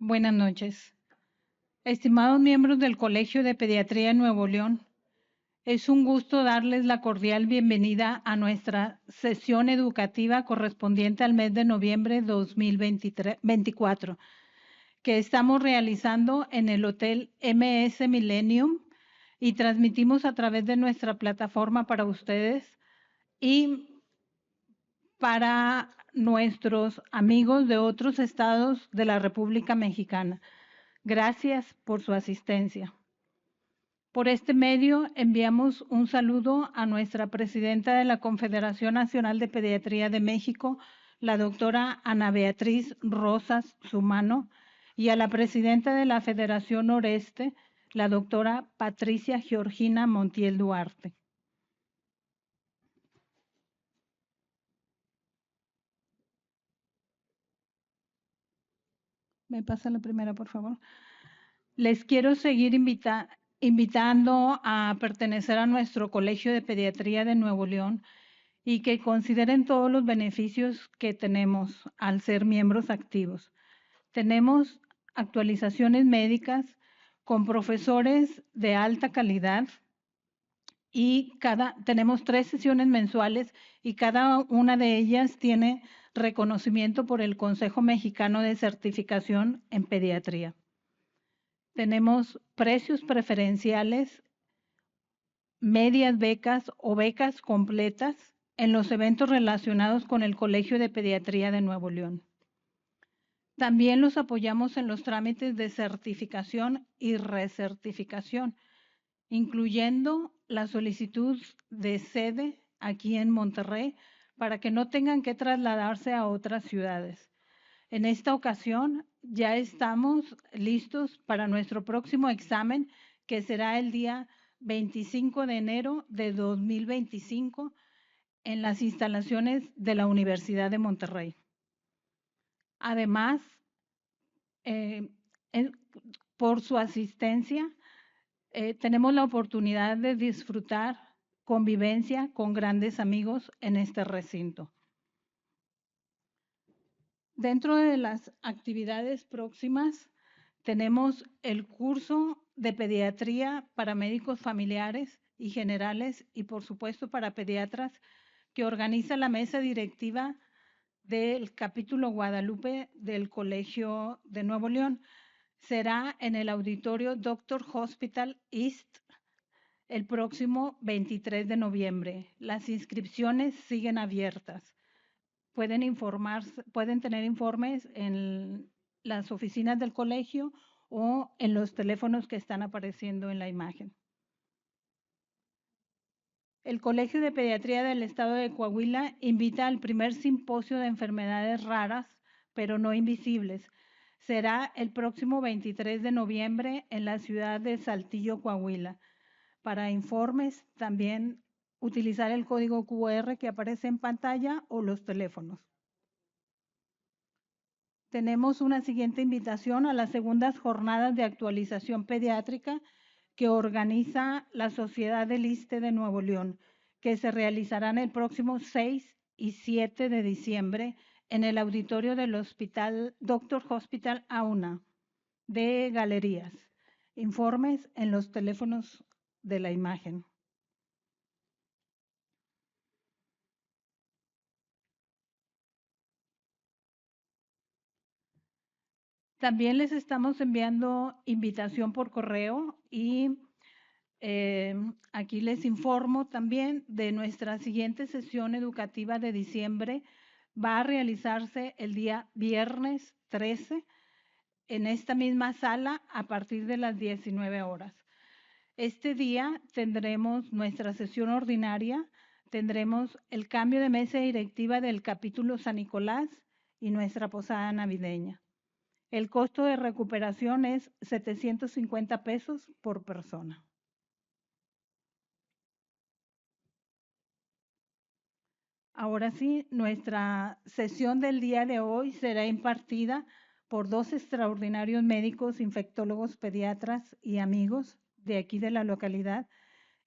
Buenas noches. Estimados miembros del Colegio de Pediatría de Nuevo León, es un gusto darles la cordial bienvenida a nuestra sesión educativa correspondiente al mes de noviembre de 2024, que estamos realizando en el Hotel MS Millennium y transmitimos a través de nuestra plataforma para ustedes y para nuestros amigos de otros estados de la República Mexicana. Gracias por su asistencia. Por este medio enviamos un saludo a nuestra presidenta de la Confederación Nacional de Pediatría de México, la doctora Ana Beatriz Rosas Sumano, y a la presidenta de la Federación Noreste, la doctora Patricia Georgina Montiel Duarte. ¿Me pasa la primera, por favor? Les quiero seguir invitando a pertenecer a nuestro Colegio de Pediatría de Nuevo León y que consideren todos los beneficios que tenemos al ser miembros activos. Tenemos actualizaciones médicas con profesores de alta calidad y tenemos 3 sesiones mensuales y cada una de ellas tiene reconocimiento por el Consejo Mexicano de Certificación en Pediatría. Tenemos precios preferenciales, medias becas o becas completas en los eventos relacionados con el Colegio de Pediatría de Nuevo León. También los apoyamos en los trámites de certificación y recertificación, incluyendo la solicitud de sede aquí en Monterrey para que no tengan que trasladarse a otras ciudades. En esta ocasión ya estamos listos para nuestro próximo examen, que será el día 25 de enero de 2025 en las instalaciones de la Universidad de Monterrey. Además, por su asistencia, tenemos la oportunidad de disfrutar convivencia con grandes amigos en este recinto. Dentro de las actividades próximas, tenemos el curso de pediatría para médicos familiares y generales y, por supuesto, para pediatras que organiza la mesa directiva del capítulo Guadalupe del Colegio de Nuevo León. Será en el auditorio Doctor Hospital East el próximo 23 de noviembre. Las inscripciones siguen abiertas. Pueden tener informes en las oficinas del colegio o en los teléfonos que están apareciendo en la imagen. El Colegio de Pediatría del Estado de Coahuila invita al primer simposio de enfermedades raras, pero no invisibles. Será el próximo 23 de noviembre en la ciudad de Saltillo, Coahuila. Para informes, también utilizar el código QR que aparece en pantalla o los teléfonos. Tenemos una siguiente invitación a las segundas jornadas de actualización pediátrica que organiza la Sociedad del ISSSTE de Nuevo León, que se realizarán el próximo 6 y 7 de diciembre en el auditorio del Doctor Hospital Auna de Galerías. Informes en los teléfonos de la imagen. También les estamos enviando invitación por correo y aquí les informo también de nuestra siguiente sesión educativa de diciembre. Va a realizarse el día viernes 13 en esta misma sala a partir de las 19 horas. Este día tendremos nuestra sesión ordinaria, tendremos el cambio de mesa directiva del capítulo San Nicolás y nuestra posada navideña. El costo de recuperación es 750 pesos por persona. Ahora sí, nuestra sesión del día de hoy será impartida por 2 extraordinarios médicos, infectólogos, pediatras y amigos de aquí de la localidad.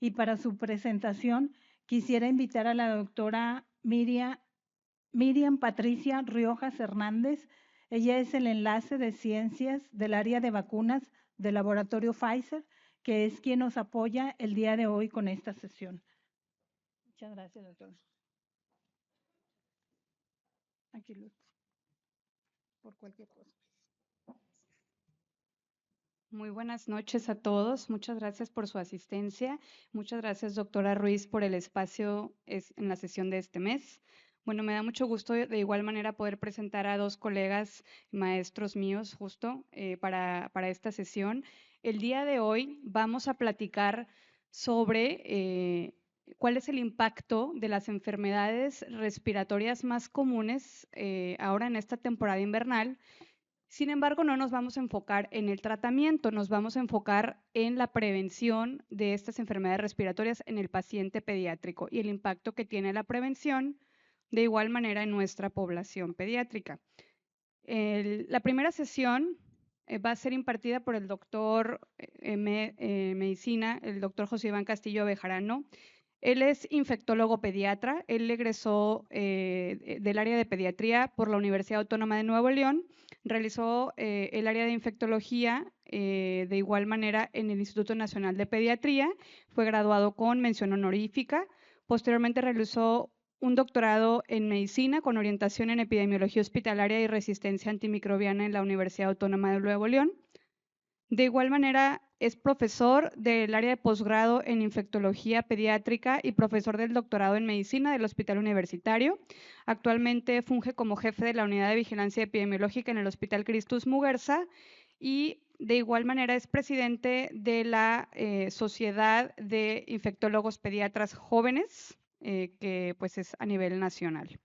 Y para su presentación quisiera invitar a la doctora Miriam Patricia Riojas Hernández. Ella es el enlace de ciencias del área de vacunas del laboratorio Pfizer, que es quien nos apoya el día de hoy con esta sesión. Muchas gracias, doctor. Aquí, Luz, por cualquier cosa. Muy buenas noches a todos. Muchas gracias por su asistencia. Muchas gracias, doctora Ruiz, por el espacio en la sesión de este mes. Bueno, me da mucho gusto de igual manera poder presentar a dos colegas maestros míos justo para esta sesión. El día de hoy vamos a platicar sobre cuál es el impacto de las enfermedades respiratorias más comunes ahora en esta temporada invernal. Sin embargo, no nos vamos a enfocar en el tratamiento, nos vamos a enfocar en la prevención de estas enfermedades respiratorias en el paciente pediátrico y el impacto que tiene la prevención de igual manera en nuestra población pediátrica. La primera sesión va a ser impartida por el doctor en medicina, el doctor José Iván Castillo Bejarano. Él es infectólogo pediatra, él egresó del área de pediatría por la Universidad Autónoma de Nuevo León, realizó el área de infectología de igual manera en el Instituto Nacional de Pediatría, fue graduado con mención honorífica, posteriormente realizó un doctorado en medicina con orientación en epidemiología hospitalaria y resistencia antimicrobiana en la Universidad Autónoma de Nuevo León. De igual manera, es profesor del área de posgrado en infectología pediátrica y profesor del doctorado en medicina del Hospital Universitario. Actualmente funge como jefe de la unidad de vigilancia epidemiológica en el Hospital Cristus Muguerza y de igual manera es presidente de la Sociedad de Infectólogos Pediatras Jóvenes, que pues es a nivel nacional.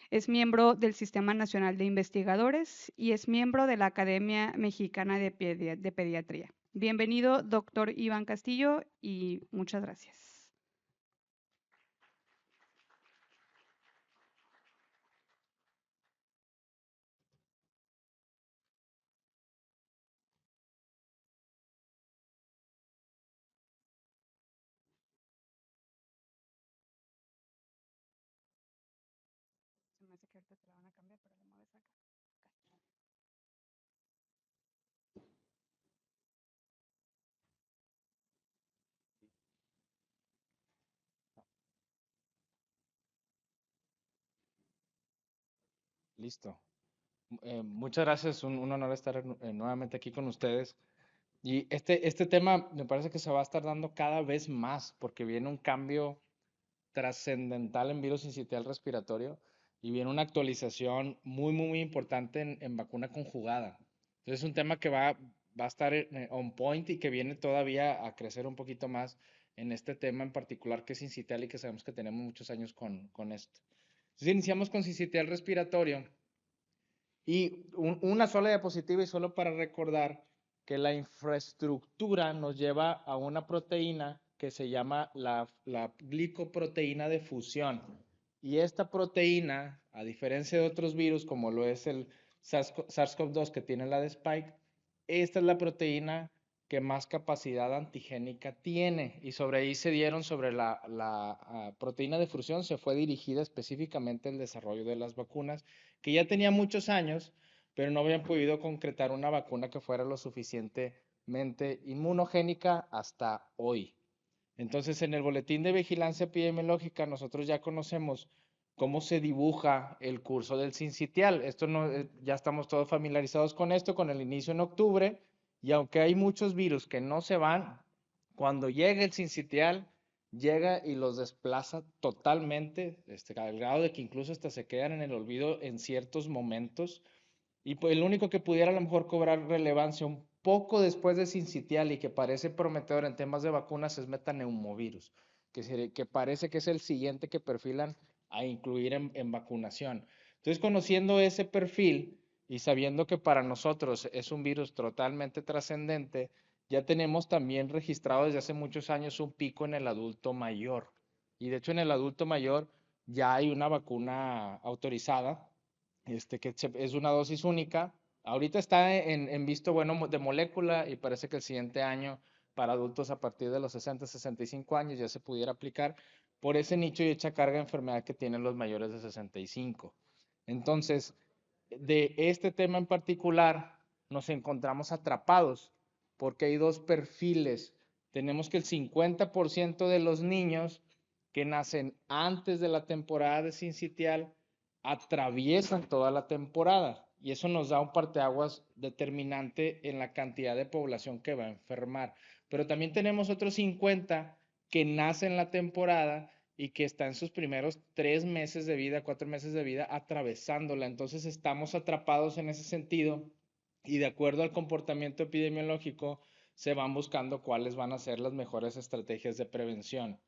Es miembro del Sistema Nacional de Investigadores y es miembro de la Academia Mexicana de Pediatría. Bienvenido, doctor Iván Castillo, y muchas gracias. Se me hace que ahorita te la van a cambiar, pero le mueves acá. Listo. Muchas gracias, un honor estar nuevamente aquí con ustedes. Y este tema me parece que se va a estar dando cada vez más porque viene un cambio trascendental en virus sincitial respiratorio y viene una actualización muy importante en vacuna conjugada. Entonces es un tema que va a estar on point y que viene todavía a crecer un poquito más en este tema en particular que es sincitial y que sabemos que tenemos muchos años con esto. Entonces iniciamos con sincitial respiratorio. Y una sola diapositiva y solo para recordar que la infraestructura nos lleva a una proteína que se llama la glicoproteína de fusión. Y esta proteína, a diferencia de otros virus como lo es el SARS-CoV-2 que tiene la de Spike, esta es la proteína que más capacidad antigénica tiene. Y sobre ahí se dieron, sobre la proteína de fusión, se fue dirigida específicamente el desarrollo de las vacunas que ya tenía muchos años, pero no habían podido concretar una vacuna que fuera lo suficientemente inmunogénica hasta hoy. Entonces, en el boletín de vigilancia epidemiológica, nosotros ya conocemos cómo se dibuja el curso del sincitial. Esto no, ya estamos todos familiarizados con esto, con el inicio en octubre, y aunque hay muchos virus que no se van, cuando llega el sincitial, llega y los desplaza totalmente, al grado de que incluso hasta se quedan en el olvido en ciertos momentos. Y pues el único que pudiera a lo mejor cobrar relevancia un poco después de sincitial y que parece prometedor en temas de vacunas es metaneumovirus, que parece que es el siguiente que perfilan a incluir en vacunación. Entonces, conociendo ese perfil y sabiendo que para nosotros es un virus totalmente trascendente, ya tenemos también registrado desde hace muchos años un pico en el adulto mayor. Y de hecho en el adulto mayor ya hay una vacuna autorizada, que es una dosis única. Ahorita está en visto bueno de molécula y parece que el siguiente año para adultos a partir de los 60-65 años ya se pudiera aplicar por ese nicho y hecha carga de enfermedad que tienen los mayores de 65. Entonces, de este tema en particular nos encontramos atrapados porque hay dos perfiles. Tenemos que el 50% de los niños que nacen antes de la temporada de sincitial atraviesan toda la temporada y eso nos da un parteaguas determinante en la cantidad de población que va a enfermar. Pero también tenemos otros 50 que nacen en la temporada y que está en sus primeros 3 meses de vida, 4 meses de vida, atravesándola. Entonces estamos atrapados en ese sentido y de acuerdo al comportamiento epidemiológico se van buscando cuáles van a ser las mejores estrategias de prevención.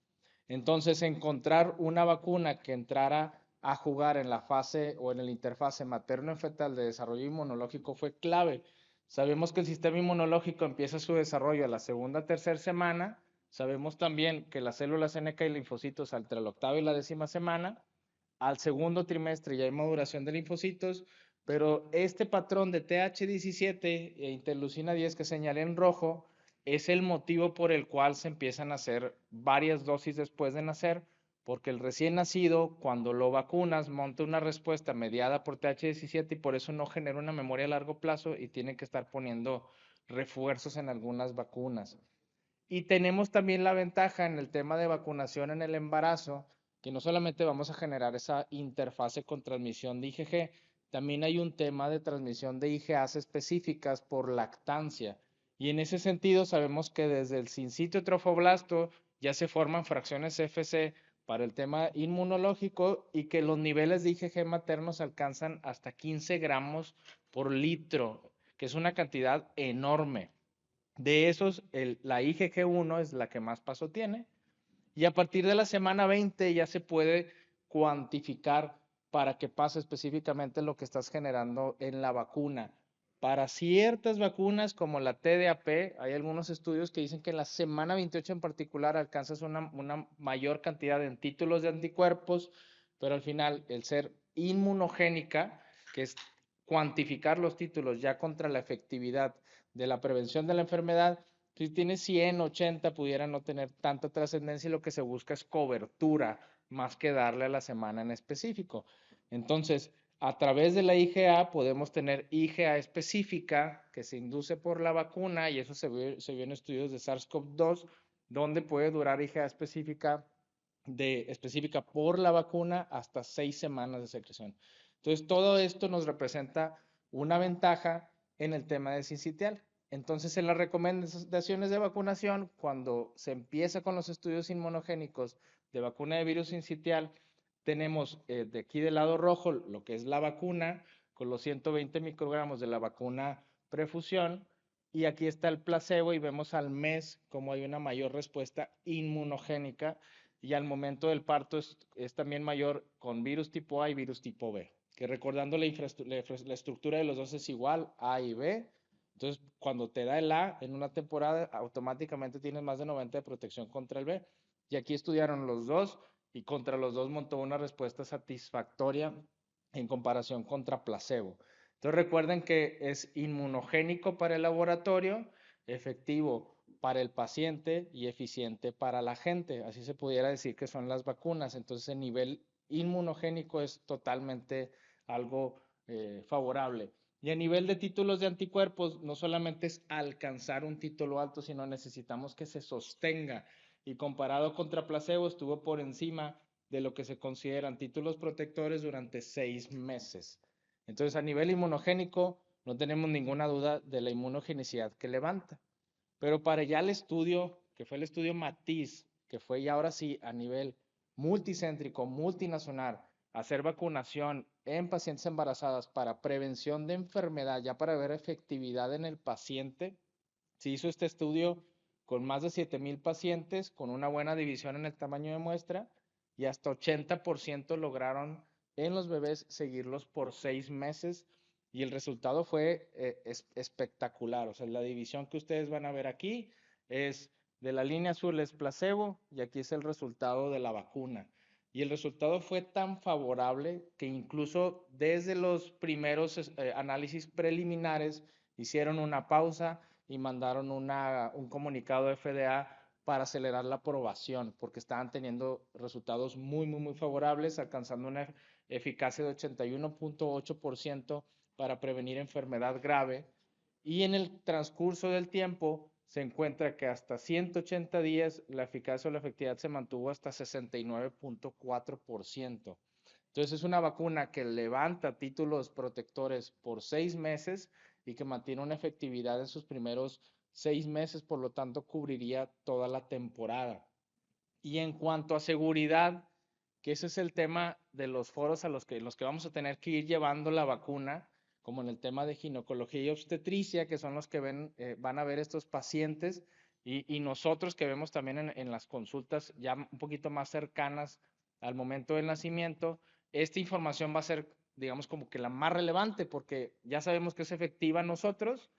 Entonces, encontrar una vacuna que entrara a jugar en la fase o en el interfase materno-fetal de desarrollo inmunológico fue clave. Sabemos que el sistema inmunológico empieza su desarrollo a la segunda, tercera semana. Sabemos también que las células NK y linfocitos entre la octava y la 10ª semana. Al segundo trimestre ya hay maduración de linfocitos, pero este patrón de TH17 e interleucina 10 que señalé en rojo es el motivo por el cual se empiezan a hacer varias dosis después de nacer, porque el recién nacido, cuando lo vacunas, monta una respuesta mediada por TH17 y por eso no genera una memoria a largo plazo y tiene que estar poniendo refuerzos en algunas vacunas. Y tenemos también la ventaja en el tema de vacunación en el embarazo, que no solamente vamos a generar esa interfase con transmisión de IgG, también hay un tema de transmisión de IgAs específicas por lactancia. Y en ese sentido sabemos que desde el sincitio trofoblasto ya se forman fracciones FC para el tema inmunológico y que los niveles de IgG maternos alcanzan hasta 15 gramos por litro, que es una cantidad enorme. De esos, la IgG1 es la que más paso tiene y a partir de la semana 20 ya se puede cuantificar para que pase específicamente lo que estás generando en la vacuna. Para ciertas vacunas como la TDAP, hay algunos estudios que dicen que en la semana 28 en particular alcanzas una mayor cantidad en títulos de anticuerpos, pero al final el ser inmunogénica, que es cuantificar los títulos ya contra la efectividad de la prevención de la enfermedad, si tienes 100, 80, pudiera no tener tanta trascendencia y lo que se busca es cobertura más que darle a la semana en específico. Entonces, a través de la IgA podemos tener IgA específica que se induce por la vacuna y eso se vio en estudios de SARS-CoV-2, donde puede durar IgA específica por la vacuna hasta 6 semanas de secreción. Entonces, todo esto nos representa una ventaja en el tema de sincitial. Entonces, en las recomendaciones de vacunación, cuando se empieza con los estudios inmunogénicos de vacuna de virus sincitial, tenemos de aquí del lado rojo lo que es la vacuna con los 120 microgramos de la vacuna prefusión y aquí está el placebo y vemos al mes cómo hay una mayor respuesta inmunogénica y al momento del parto es también mayor con virus tipo A y virus tipo B, que recordando la estructura de los dos es igual, A y B. Entonces, cuando te da el A en una temporada, automáticamente tienes más de 90 de protección contra el B. Y aquí estudiaron los dos y contra los dos montó una respuesta satisfactoria en comparación contra placebo. Entonces, recuerden que es inmunogénico para el laboratorio, efectivo para el paciente y eficiente para la gente. Así se pudiera decir que son las vacunas. Entonces, el nivel inmunogénico es totalmente algo favorable. Y a nivel de títulos de anticuerpos, no solamente es alcanzar un título alto, sino necesitamos que se sostenga. Y comparado contra placebo, estuvo por encima de lo que se consideran títulos protectores durante 6 meses. Entonces, a nivel inmunogénico, no tenemos ninguna duda de la inmunogenicidad que levanta. Pero para ya el estudio, que fue el estudio Matiz, que fue ya ahora sí a nivel multicéntrico, multinacional, hacer vacunación en pacientes embarazadas para prevención de enfermedad, ya para ver efectividad en el paciente, se hizo este estudio con más de 7,000 pacientes, con una buena división en el tamaño de muestra y hasta 80% lograron en los bebés seguirlos por 6 meses y el resultado fue espectacular. O sea, la división que ustedes van a ver aquí es de la línea azul es placebo y aquí es el resultado de la vacuna. Y el resultado fue tan favorable que incluso desde los primeros análisis preliminares hicieron una pausa y mandaron un comunicado de FDA para acelerar la aprobación, porque estaban teniendo resultados muy, muy, muy favorables, alcanzando una eficacia de 81.8% para prevenir enfermedad grave. Y en el transcurso del tiempo se encuentra que hasta 180 días la eficacia o la efectividad se mantuvo hasta 69.4%. Entonces es una vacuna que levanta títulos protectores por 6 meses y que mantiene una efectividad en sus primeros 6 meses, por lo tanto cubriría toda la temporada. Y en cuanto a seguridad, que ese es el tema de los foros en los que vamos a tener que ir llevando la vacuna, como en el tema de ginecología y obstetricia, que son los que van a ver estos pacientes, y nosotros que vemos también en las consultas ya un poquito más cercanas al momento del nacimiento, esta información va a ser, digamos, como que la más relevante, porque ya sabemos que es efectiva nosotros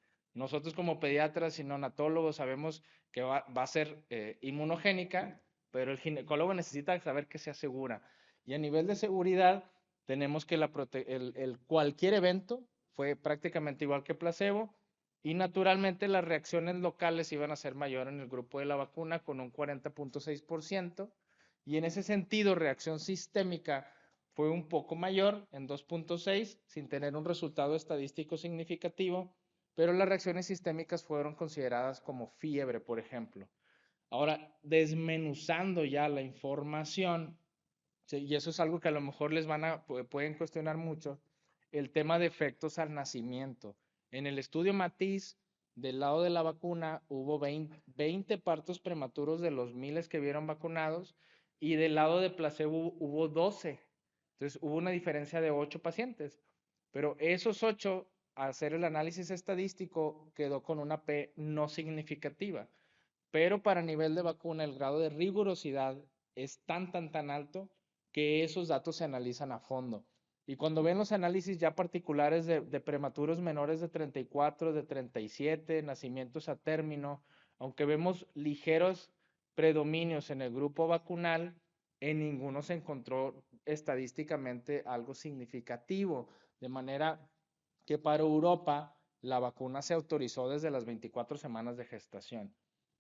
como pediatras y neonatólogos sabemos que va a ser inmunogénica, pero el ginecólogo necesita saber que se asegura. Y a nivel de seguridad, tenemos que cualquier evento fue prácticamente igual que placebo, y naturalmente las reacciones locales iban a ser mayores en el grupo de la vacuna con un 40.6%, y en ese sentido reacción sistémica fue un poco mayor en 2.6 sin tener un resultado estadístico significativo, pero las reacciones sistémicas fueron consideradas como fiebre, por ejemplo. Ahora, desmenuzando ya la información, sí, y eso es algo que a lo mejor pueden cuestionar mucho, el tema de efectos al nacimiento. En el estudio Matiz, del lado de la vacuna, hubo 20 partos prematuros de los miles que vieron vacunados, y del lado de placebo hubo 12. Entonces, hubo una diferencia de 8 pacientes. Pero esos 8, al hacer el análisis estadístico, quedó con una P no significativa. Pero para nivel de vacuna, el grado de rigurosidad es tan alto que esos datos se analizan a fondo. Y cuando ven los análisis ya particulares de prematuros menores de 34, de 37, nacimientos a término, aunque vemos ligeros predominios en el grupo vacunal, en ninguno se encontró estadísticamente algo significativo, de manera que para Europa la vacuna se autorizó desde las 24 semanas de gestación.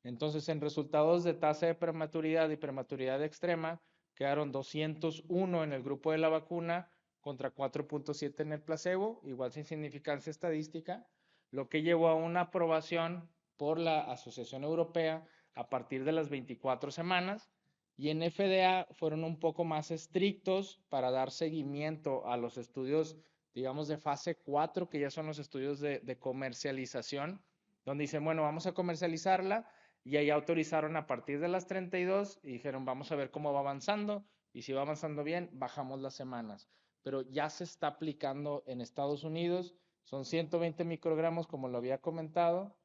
Entonces, en resultados de tasa de prematuridad y prematuridad extrema, quedaron 201 en el grupo de la vacuna contra 4.7 en el placebo, igual sin significancia estadística, lo que llevó a una aprobación por la Asociación Europea a partir de las 24 semanas, y en FDA fueron un poco más estrictos para dar seguimiento a los estudios, digamos, de fase 4, que ya son los estudios de comercialización, donde dicen, bueno, vamos a comercializarla, y ahí autorizaron a partir de las 32 y dijeron, vamos a ver cómo va avanzando, y si va avanzando bien, bajamos las semanas. Pero ya se está aplicando en Estados Unidos, son 120 microgramos, como lo había comentado,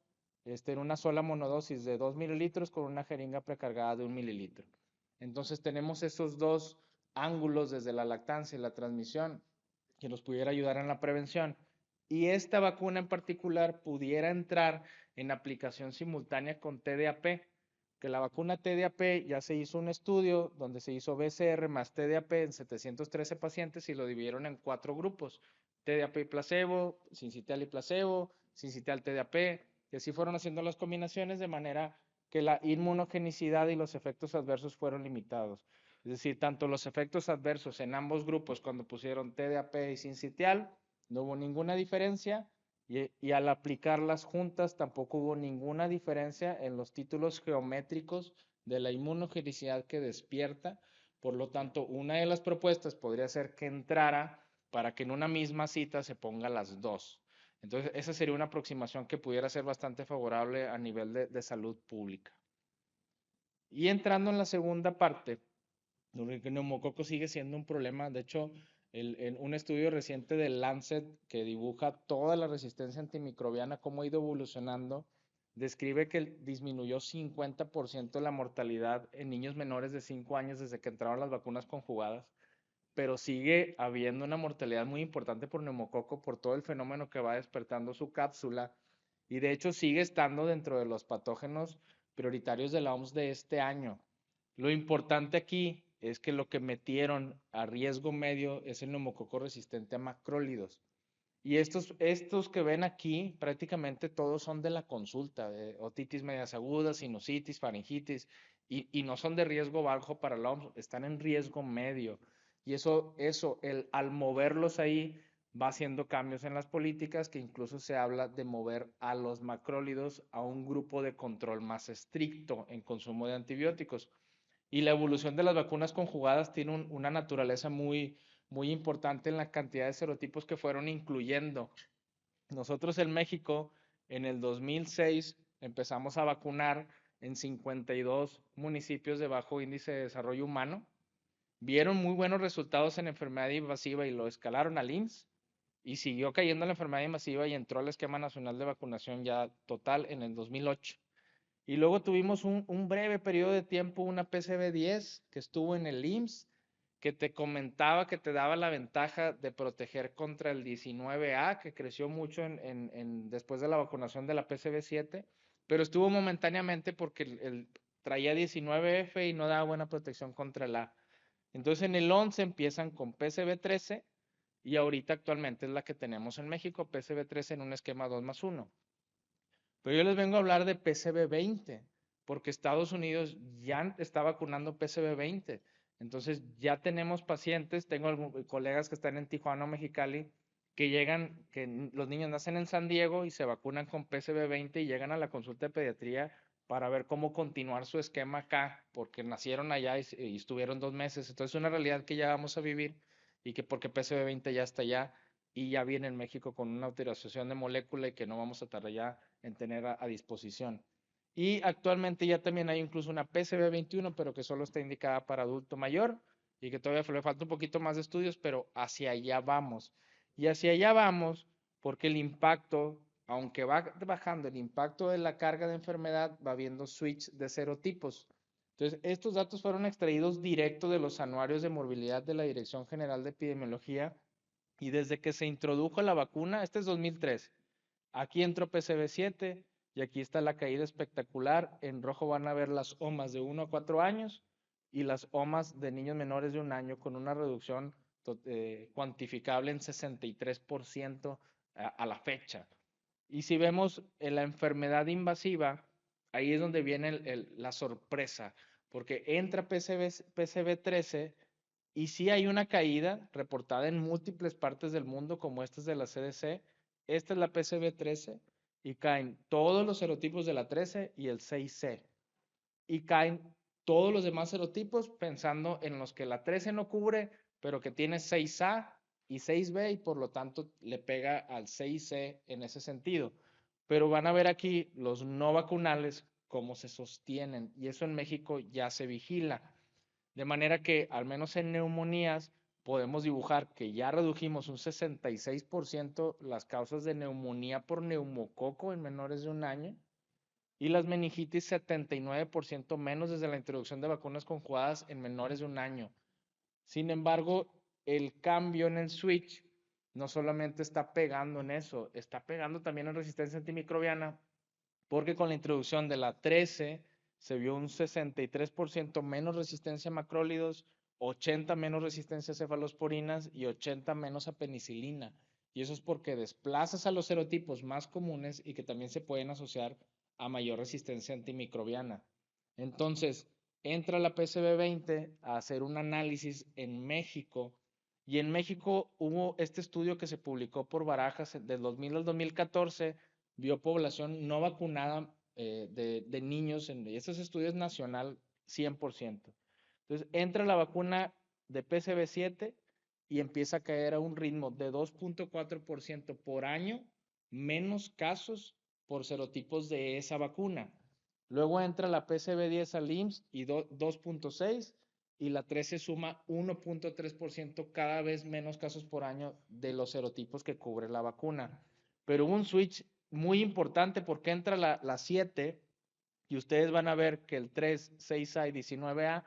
en una sola monodosis de 2 mililitros con una jeringa precargada de 1 mililitro. Entonces tenemos esos dos ángulos desde la lactancia y la transmisión que nos pudiera ayudar en la prevención. Y esta vacuna en particular pudiera entrar en aplicación simultánea con TDAP, que la vacuna TDAP ya se hizo un estudio donde se hizo BCR más TDAP en 713 pacientes y lo dividieron en 4 grupos, TDAP y placebo, sincitial y placebo, sincitial TDAP, y así fueron haciendo las combinaciones de manera que la inmunogenicidad y los efectos adversos fueron limitados. Es decir, tanto los efectos adversos en ambos grupos cuando pusieron TDAP y sincitial, no hubo ninguna diferencia, y al aplicarlas juntas tampoco hubo ninguna diferencia en los títulos geométricos de la inmunogenicidad que despierta. Por lo tanto, una de las propuestas podría ser que entrara para que en una misma cita se ponga las dos. Entonces, esa sería una aproximación que pudiera ser bastante favorable a nivel de salud pública. Y entrando en la segunda parte, el neumococo sigue siendo un problema. De hecho, en un estudio reciente del Lancet que dibuja toda la resistencia antimicrobiana, cómo ha ido evolucionando, describe que disminuyó 50% la mortalidad en niños menores de 5 años desde que entraron las vacunas conjugadas, pero sigue habiendo una mortalidad muy importante por neumococo por todo el fenómeno que va despertando su cápsula, y de hecho sigue estando dentro de los patógenos prioritarios de la OMS de este año. Lo importante aquí es que lo que metieron a riesgo medio es el neumococo resistente a macrólidos. Y estos que ven aquí, prácticamente todos son de la consulta, de otitis medias agudas, sinusitis, faringitis, y no son de riesgo bajo para la OMS, están en riesgo medio. Y al moverlos ahí, va haciendo cambios en las políticas, que incluso se habla de mover a los macrólidos a un grupo de control más estricto en consumo de antibióticos. Y la evolución de las vacunas conjugadas tiene una naturaleza muy, muy importante en la cantidad de serotipos que fueron incluyendo. Nosotros en México, en el 2006, empezamos a vacunar en 52 municipios de bajo índice de desarrollo humano. Vieron muy buenos resultados en enfermedad invasiva y lo escalaron al IMSS, y siguió cayendo la enfermedad invasiva y entró al esquema nacional de vacunación ya total en el 2008. Y luego tuvimos un breve periodo de tiempo, una PCV10 que estuvo en el IMSS, que te comentaba que te daba la ventaja de proteger contra el 19A, que creció mucho después de la vacunación de la PCV7, pero estuvo momentáneamente porque traía 19F y no daba buena protección contra el A. Entonces en el 11 empiezan con PCV13 y ahorita actualmente es la que tenemos en México, PCV13 en un esquema 2+1. Pero yo les vengo a hablar de PCV20, porque Estados Unidos ya está vacunando PCV20. Entonces ya tenemos pacientes, tengo colegas que están en Tijuana o Mexicali, que llegan, que los niños nacen en San Diego y se vacunan con PCV20 y llegan a la consulta de pediatría para ver cómo continuar su esquema acá, porque nacieron allá y estuvieron 2 meses. Entonces es una realidad que ya vamos a vivir y que porque PCV20 ya está allá y ya viene en México con una autorización de molécula y que no vamos a tardar ya en tener a disposición. Y actualmente ya también hay incluso una PCV21, pero que solo está indicada para adulto mayor y que todavía le falta un poquito más de estudios, pero hacia allá vamos. Y hacia allá vamos porque el impacto, aunque va bajando el impacto de la carga de enfermedad, va habiendo switch de serotipos. Entonces, estos datos fueron extraídos directo de los anuarios de morbilidad de la Dirección General de Epidemiología, y desde que se introdujo la vacuna, este es 2013, aquí entró PCV7 y aquí está la caída espectacular. En rojo van a ver las OMAs de 1 a 4 años y las OMAs de niños menores de 1 año con una reducción cuantificable en 63% a la fecha. Y si vemos en la enfermedad invasiva, ahí es donde viene la sorpresa, porque entra PCV13 y sí hay una caída reportada en múltiples partes del mundo, como esta es de la CDC. Esta es la PCV13 y caen todos los serotipos de la 13 y el 6C. Y caen todos los demás serotipos pensando en los que la 13 no cubre, pero que tiene 6A y 6B y por lo tanto le pega al 6C en ese sentido. Pero van a ver aquí los no vacunales cómo se sostienen, y eso en México ya se vigila. De manera que, al menos en neumonías, podemos dibujar que ya redujimos un 66% las causas de neumonía por neumococo en menores de 1 año, y las meningitis 79% menos desde la introducción de vacunas conjugadas en menores de 1 año. Sin embargo, el cambio en el switch no solamente está pegando en eso, está pegando también en resistencia antimicrobiana, porque con la introducción de la 13 se vio un 63% menos resistencia a macrólidos, 80 menos resistencia a cefalosporinas y 80 menos a penicilina. Y eso es porque desplazas a los serotipos más comunes y que también se pueden asociar a mayor resistencia antimicrobiana. Entonces, entra la PCV20 a hacer un análisis en México, y en México hubo este estudio que se publicó por Barajas del 2000 al 2014, vio población no vacunada de niños, en estos estudios nacional 100%. Entonces entra la vacuna de PCV7 y empieza a caer a un ritmo de 2.4% por año, menos casos por serotipos de esa vacuna. Luego entra la PCV10 al IMSS y 2.6, y la 13 suma 1.3%, cada vez menos casos por año de los serotipos que cubre la vacuna. Pero hubo un switch muy importante porque entra la 7 y ustedes van a ver que el 3, 6A y 19A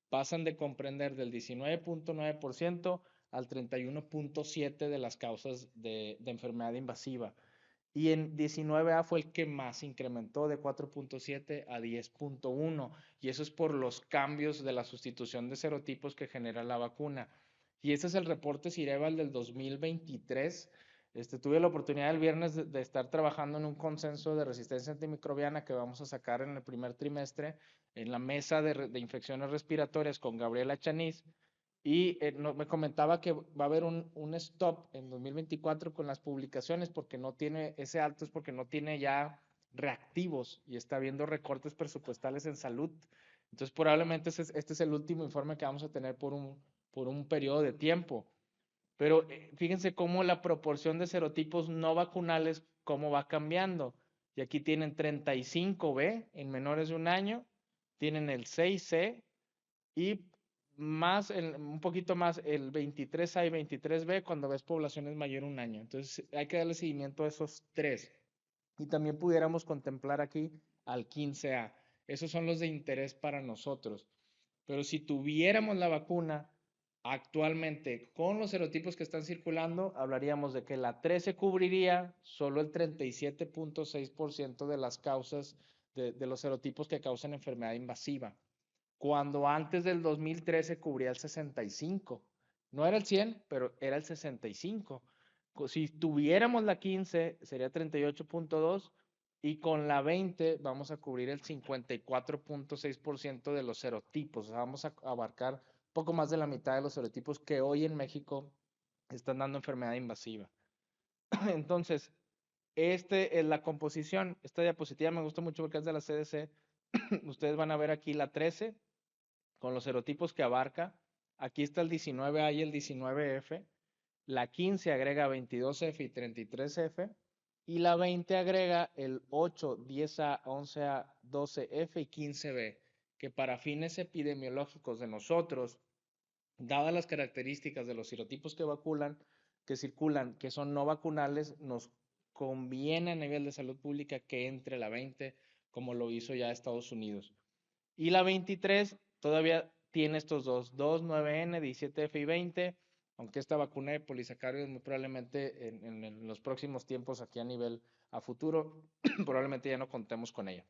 pasan de comprender del 19.9% al 31.7% de las causas de enfermedad invasiva. Y en 19A fue el que más incrementó, de 4.7 a 10.1, y eso es por los cambios de la sustitución de serotipos que genera la vacuna. Y ese es el reporte Cireval del 2023. Tuve la oportunidad el viernes de estar trabajando en un consenso de resistencia antimicrobiana que vamos a sacar en el primer trimestre en la mesa de infecciones respiratorias con Gabriela Chaniz, Y me comentaba que va a haber un stop en 2024 con las publicaciones porque no tiene, ese alto es porque no tiene ya reactivos y está habiendo recortes presupuestales en salud. Entonces probablemente este es el último informe que vamos a tener por un periodo de tiempo. Pero fíjense cómo la proporción de serotipos no vacunales, cómo va cambiando. Y aquí tienen 35B en menores de un año, tienen el 6C y un poquito más el 23A y 23B cuando ves poblaciones mayor de un año. Entonces hay que darle seguimiento a esos tres. Y también pudiéramos contemplar aquí al 15A. Esos son los de interés para nosotros. Pero si tuviéramos la vacuna actualmente con los serotipos que están circulando, hablaríamos de que la 13 cubriría solo el 37.6% de las causas de los serotipos que causan enfermedad invasiva, cuando antes del 2013 cubría el 65. No era el 100, pero era el 65. Si tuviéramos la 15, sería 38.2 y con la 20 vamos a cubrir el 54.6% de los serotipos. O sea, vamos a abarcar poco más de la mitad de los serotipos que hoy en México están dando enfermedad invasiva. Entonces, es la composición. Esta diapositiva me gusta mucho porque es de la CDC. Ustedes van a ver aquí la 13 con los serotipos que abarca. Aquí está el 19A y el 19F. La 15 agrega 22F y 33F. Y la 20 agrega el 8, 10A, 11A, 12F y 15B, que para fines epidemiológicos de nosotros, dadas las características de los serotipos que circulan, que son no vacunales, nos conviene a nivel de salud pública que entre la 20, como lo hizo ya Estados Unidos. Y la 23 todavía tiene estos dos, 9N, 17F y 20, aunque esta vacuna de polisacáridos muy probablemente en los próximos tiempos aquí a futuro, probablemente ya no contemos con ella.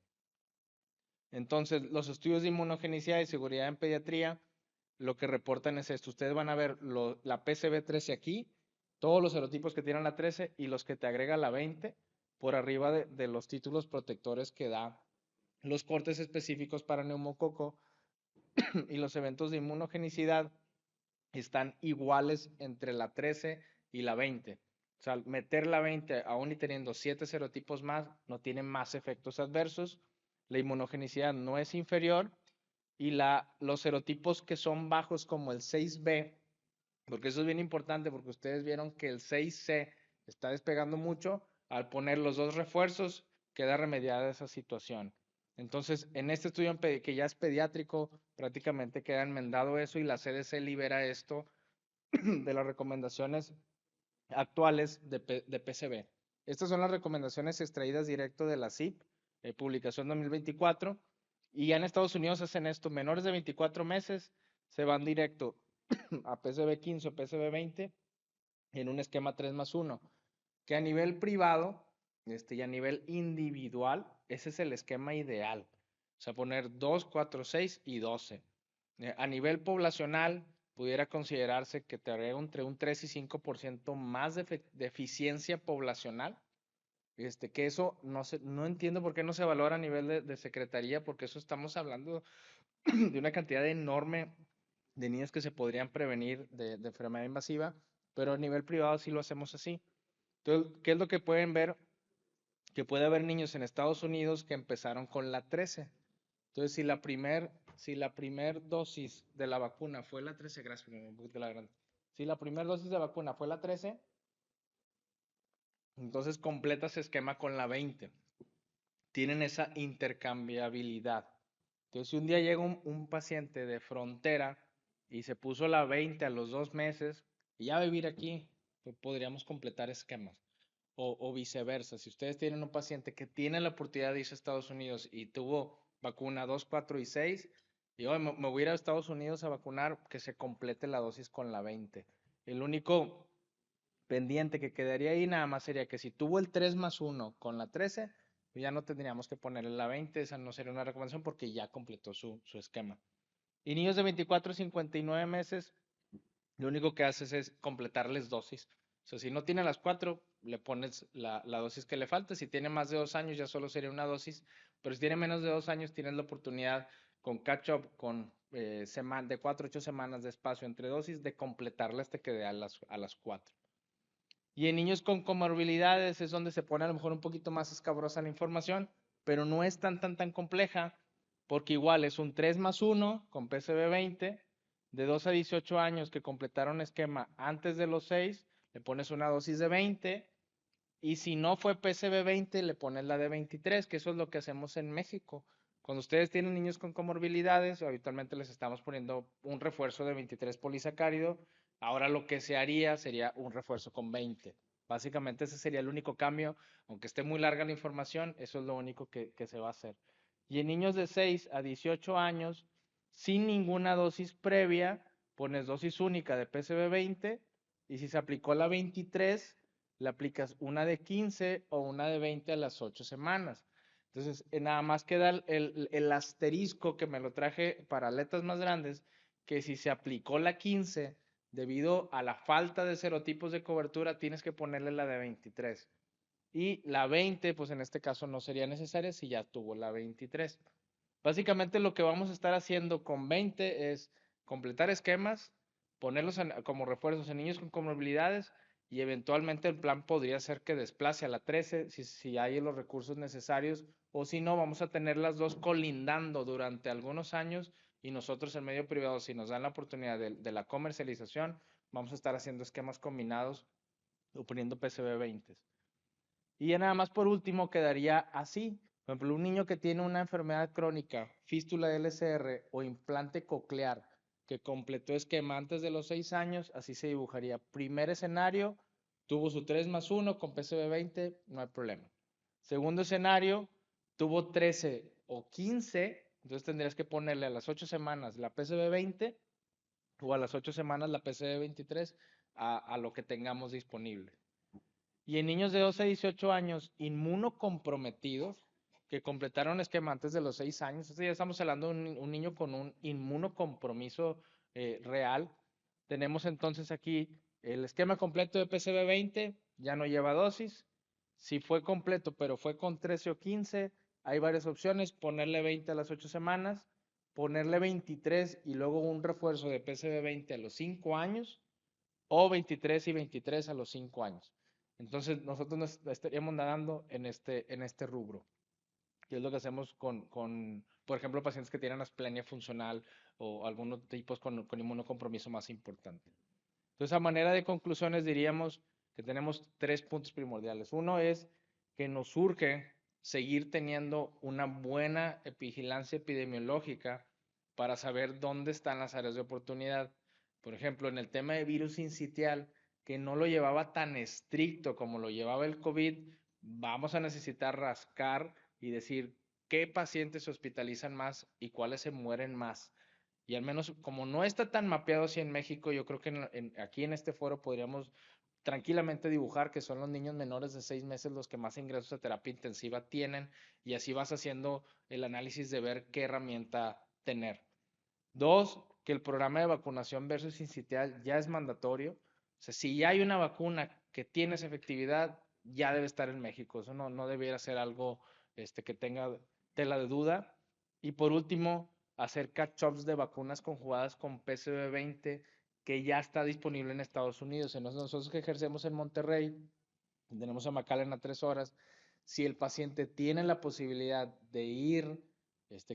Entonces, los estudios de inmunogenicidad y seguridad en pediatría, lo que reportan es esto. Ustedes van a ver la PCB13 aquí, todos los serotipos que tienen la 13 y los que te agrega la 20 por arriba de los títulos protectores que da los cortes específicos para neumococo y los eventos de inmunogenicidad están iguales entre la 13 y la 20. O sea, meter la 20 aún y teniendo 7 serotipos más, no tiene más efectos adversos. La inmunogenicidad no es inferior y los serotipos que son bajos como el 6B, porque eso es bien importante porque ustedes vieron que el 6C está despegando mucho, al poner los dos refuerzos queda remediada esa situación. Entonces, en este estudio que ya es pediátrico, prácticamente queda enmendado eso y la CDC libera esto de las recomendaciones actuales de PCB. Estas son las recomendaciones extraídas directo de la CIP, publicación 2024, y ya en Estados Unidos hacen esto, menores de 24 meses se van directo a PCB 15 o PCB 20 en un esquema 3+1, que a nivel privado y a nivel individual, ese es el esquema ideal. O sea, poner 2, 4, 6 y 12. A nivel poblacional, pudiera considerarse que te agrega entre un 3 y 5% más de eficiencia poblacional. Que eso no entiendo por qué no se valora a nivel de secretaría, porque eso estamos hablando de una cantidad enorme de niños que se podrían prevenir de enfermedad invasiva, pero a nivel privado sí lo hacemos así. Entonces, ¿qué es lo que pueden ver? Que puede haber niños en Estados Unidos que empezaron con la 13. Entonces, si la primer dosis de la vacuna fue la 13, gracias, un poquito la grande. Si la primera dosis de vacuna fue la 13, entonces completa ese esquema con la 20. Tienen esa intercambiabilidad. Entonces, si un día llega un paciente de frontera y se puso la 20 a los 2 meses y ya va a vivir aquí, pues podríamos completar esquemas. O viceversa, si ustedes tienen un paciente que tiene la oportunidad de irse a Estados Unidos y tuvo vacuna 2, 4 y 6, y hoy me voy a ir a Estados Unidos a vacunar, que se complete la dosis con la 20. El único pendiente que quedaría ahí nada más sería que si tuvo el 3+1 con la 13, pues ya no tendríamos que ponerle la 20, esa no sería una recomendación porque ya completó su esquema. Y niños de 24 a 59 meses, lo único que haces es completarles dosis. O sea, si no tiene las 4, le pones la dosis que le falta. Si tiene más de 2 años, ya solo sería una dosis. Pero si tiene menos de 2 años, tienes la oportunidad con catch-up, con de 4 a 8 semanas de espacio entre dosis, de completarla hasta que dé a las 4. Y en niños con comorbilidades es donde se pone a lo mejor un poquito más escabrosa la información, pero no es tan compleja, porque igual es un 3+1 con PCV20, de 2 a 18 años que completaron esquema antes de los 6, le pones una dosis de 20, y si no fue PCV20, le pones la de 23, que eso es lo que hacemos en México. Cuando ustedes tienen niños con comorbilidades, habitualmente les estamos poniendo un refuerzo de 23 polisacárido. Ahora lo que se haría sería un refuerzo con 20. Básicamente ese sería el único cambio. Aunque esté muy larga la información, eso es lo único que se va a hacer. Y en niños de 6 a 18 años, sin ninguna dosis previa, pones dosis única de PCV20, y si se aplicó la 23, le aplicas una de 15 o una de 20 a las 8 semanas. Entonces, nada más queda el asterisco que me lo traje para letras más grandes, que si se aplicó la 15, debido a la falta de serotipos de cobertura, tienes que ponerle la de 23. Y la 20, pues en este caso no sería necesaria si ya tuvo la 23. Básicamente lo que vamos a estar haciendo con 20 es completar esquemas, ponerlos como refuerzos en niños con comorbilidades, y eventualmente el plan podría ser que desplace a la 13 si hay los recursos necesarios, o si no, vamos a tener las dos colindando durante algunos años, y nosotros en medio privado, si nos dan la oportunidad de la comercialización, vamos a estar haciendo esquemas combinados o poniendo PCV20. Y ya nada más por último quedaría así. Por ejemplo, un niño que tiene una enfermedad crónica, fístula de LCR o implante coclear, que completó esquema antes de los 6 años, así se dibujaría. Primer escenario, tuvo su 3+1 con PCV20, no hay problema. Segundo escenario, tuvo 13 o 15, entonces tendrías que ponerle a las 8 semanas la PCV20 o a las 8 semanas la PCV23 a lo que tengamos disponible. Y en niños de 12 a 18 años inmunocomprometidos que completaron esquema antes de los 6 años, ya estamos hablando de un niño con un inmunocompromiso real. Tenemos entonces aquí el esquema completo de PCV20, ya no lleva dosis. Si fue completo, pero fue con 13 o 15, hay varias opciones: ponerle 20 a las 8 semanas, ponerle 23 y luego un refuerzo de PCV20 a los 5 años, o 23 y 23 a los 5 años. Entonces, nosotros nos estaríamos nadando en este rubro, que es lo que hacemos por ejemplo, pacientes que tienen asplenia funcional o algunos tipos con inmunocompromiso más importante. Entonces, a manera de conclusiones, diríamos que tenemos 3 puntos primordiales. Uno es que nos urge seguir teniendo una buena vigilancia epidemiológica para saber dónde están las áreas de oportunidad. Por ejemplo, en el tema de virus sincitial, que no lo llevaba tan estricto como lo llevaba el COVID, vamos a necesitar rascar y decir qué pacientes se hospitalizan más y cuáles se mueren más. Y al menos como no está tan mapeado así en México, yo creo que aquí en este foro podríamos tranquilamente dibujar que son los niños menores de 6 meses los que más ingresos a terapia intensiva tienen, y así vas haciendo el análisis de ver qué herramienta tener. 2, que el programa de vacunación versus sincitial ya es mandatorio. O sea, si ya hay una vacuna que tiene esa efectividad, ya debe estar en México. Eso no debiera ser algo que tenga tela de duda. Y por último, hacer catch-ups de vacunas conjugadas con PCV20, que ya está disponible en Estados Unidos. Nosotros que ejercemos en Monterrey, tenemos a McAllen a 3 horas. Si el paciente tiene la posibilidad de ir,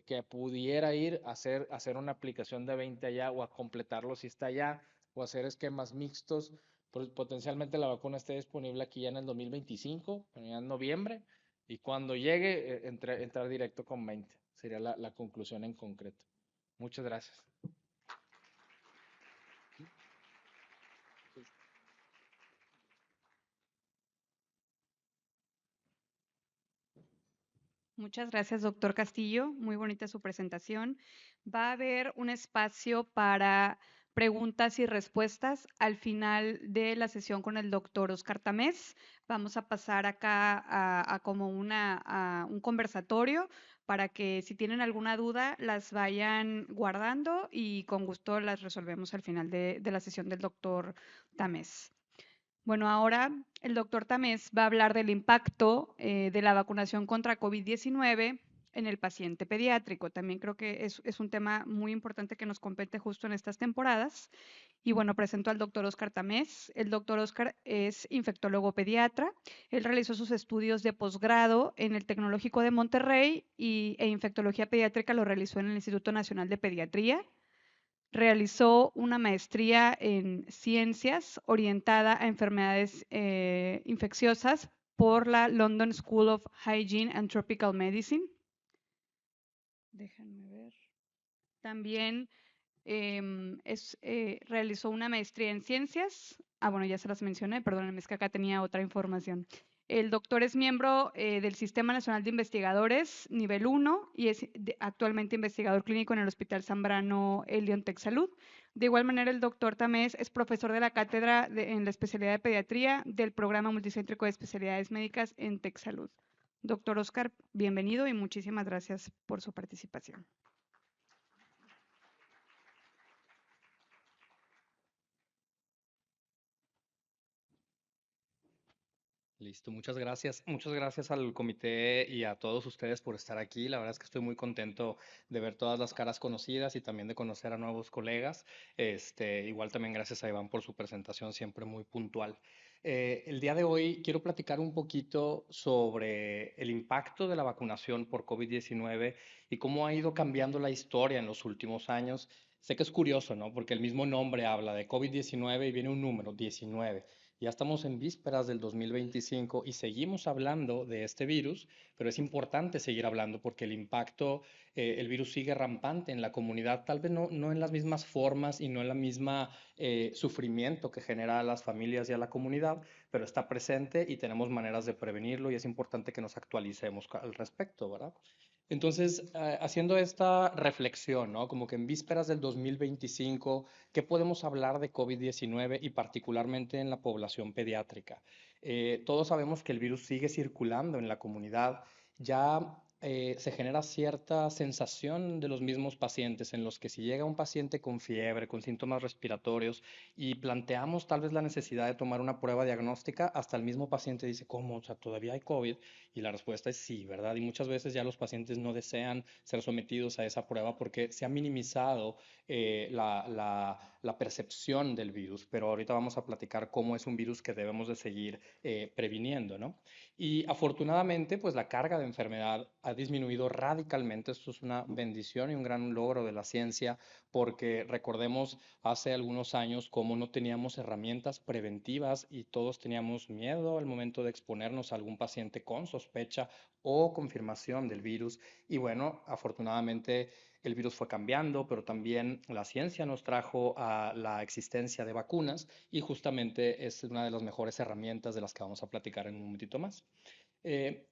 que pudiera ir a hacer una aplicación de 20 allá, o a completarlo si está allá, o hacer esquemas mixtos, pues potencialmente la vacuna esté disponible aquí ya en el 2025, ya en noviembre, y cuando llegue, entrar directo con 20. Sería la conclusión en concreto. Muchas gracias. Muchas gracias, doctor Castillo. Muy bonita su presentación. Va a haber un espacio para preguntas y respuestas al final de la sesión con el doctor Oscar Tamés. Vamos a pasar acá a como a un conversatorio para que si tienen alguna duda las vayan guardando y con gusto las resolvemos al final de la sesión del doctor Tamés. Bueno, ahora el doctor Tamés va a hablar del impacto de la vacunación contra COVID-19 en el paciente pediátrico. También creo que es un tema muy importante que nos compete justo en estas temporadas. Y bueno, presento al doctor Oscar Tamés. El doctor Oscar es infectólogo pediatra. Él realizó sus estudios de posgrado en el Tecnológico de Monterrey e infectología pediátrica lo realizó en el Instituto Nacional de Pediatría. Realizó una maestría en ciencias orientada a enfermedades infecciosas por la London School of Hygiene and Tropical Medicine. Déjenme ver. También realizó una maestría en ciencias. Bueno, ya se las mencioné, perdónenme, es que acá tenía otra información. El doctor es miembro del Sistema Nacional de Investigadores, nivel 1, y es actualmente investigador clínico en el Hospital Zambrano Elion Tech Salud. De igual manera, el doctor Tamés es profesor de la cátedra en la especialidad de pediatría del Programa Multicéntrico de Especialidades Médicas en Tech Salud. Doctor Oscar, bienvenido y muchísimas gracias por su participación. Listo, muchas gracias. Muchas gracias al comité y a todos ustedes por estar aquí. La verdad es que estoy muy contento de ver todas las caras conocidas y también de conocer a nuevos colegas. Igual también gracias a Iván por su presentación, siempre muy puntual. El día de hoy quiero platicar un poquito sobre el impacto de la vacunación por COVID-19 y cómo ha ido cambiando la historia en los últimos años. Sé que es curioso, ¿no? Porque el mismo nombre habla de COVID-19 y viene un número, 19. Ya estamos en vísperas del 2025 y seguimos hablando de este virus, pero es importante seguir hablando porque el impacto, el virus sigue rampante en la comunidad, tal vez no en las mismas formas y no en la misma sufrimiento que genera a las familias y a la comunidad, pero está presente y tenemos maneras de prevenirlo y es importante que nos actualicemos al respecto, ¿verdad? Entonces, haciendo esta reflexión, ¿no? Como que en vísperas del 2025, ¿qué podemos hablar de COVID-19 y particularmente en la población pediátrica? Todos sabemos que el virus sigue circulando en la comunidad. Ya se genera cierta sensación de los mismos pacientes en los que si llega un paciente con fiebre, con síntomas respiratorios y planteamos tal vez la necesidad de tomar una prueba diagnóstica, hasta el mismo paciente dice, ¿cómo? O sea, ¿todavía hay COVID? Y la respuesta es sí, ¿verdad? Y muchas veces ya los pacientes no desean ser sometidos a esa prueba porque se ha minimizado la percepción del virus, pero ahorita vamos a platicar cómo es un virus que debemos de seguir previniendo, ¿no? Y afortunadamente, pues la carga de enfermedad ha disminuido radicalmente. Esto es una bendición y un gran logro de la ciencia, porque recordemos hace algunos años cómo no teníamos herramientas preventivas y todos teníamos miedo al momento de exponernos a algún paciente con sospecha o confirmación del virus. Y bueno, afortunadamente el virus fue cambiando, pero también la ciencia nos trajo a la existencia de vacunas y justamente es una de las mejores herramientas de las que vamos a platicar en un momentito más.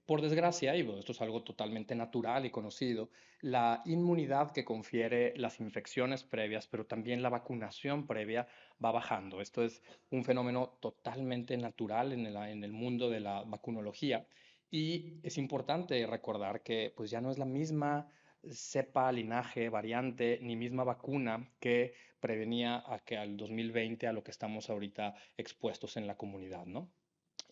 Por desgracia, y bueno, esto es algo totalmente natural y conocido, la inmunidad que confiere las infecciones previas, pero también la vacunación previa, va bajando. Esto es un fenómeno totalmente natural en el mundo de la vacunología y es importante recordar que pues ya no es la misma cepa, linaje, variante, ni misma vacuna que prevenía a que al 2020 a lo que estamos ahorita expuestos en la comunidad, ¿no?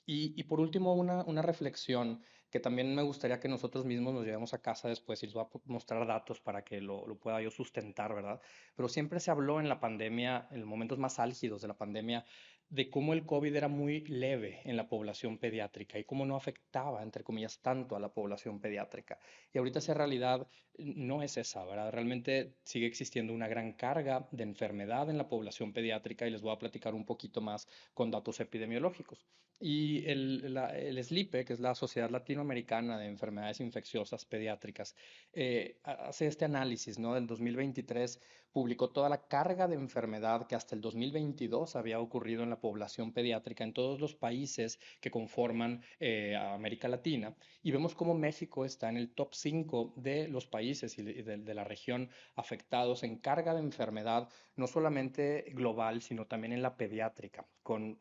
Y por último, una reflexión que también me gustaría que nosotros mismos nos llevemos a casa después y les voy a mostrar datos para que lo pueda yo sustentar, ¿verdad? Pero siempre se habló en la pandemia, en los momentos más álgidos de la pandemia, de cómo el COVID era muy leve en la población pediátrica y cómo no afectaba, entre comillas, tanto a la población pediátrica. Y ahorita esa realidad no es esa, ¿verdad? Realmente sigue existiendo una gran carga de enfermedad en la población pediátrica y les voy a platicar un poquito más con datos epidemiológicos. Y el SLIPE, que es la Sociedad Latinoamericana de Enfermedades Infecciosas Pediátricas, hace este análisis, ¿no? Del 2023 publicó toda la carga de enfermedad que hasta el 2022 había ocurrido en la población pediátrica en todos los países que conforman a América Latina. Y vemos cómo México está en el top 5 de los países y de la región afectados en carga de enfermedad, no solamente global, sino también en la pediátrica, con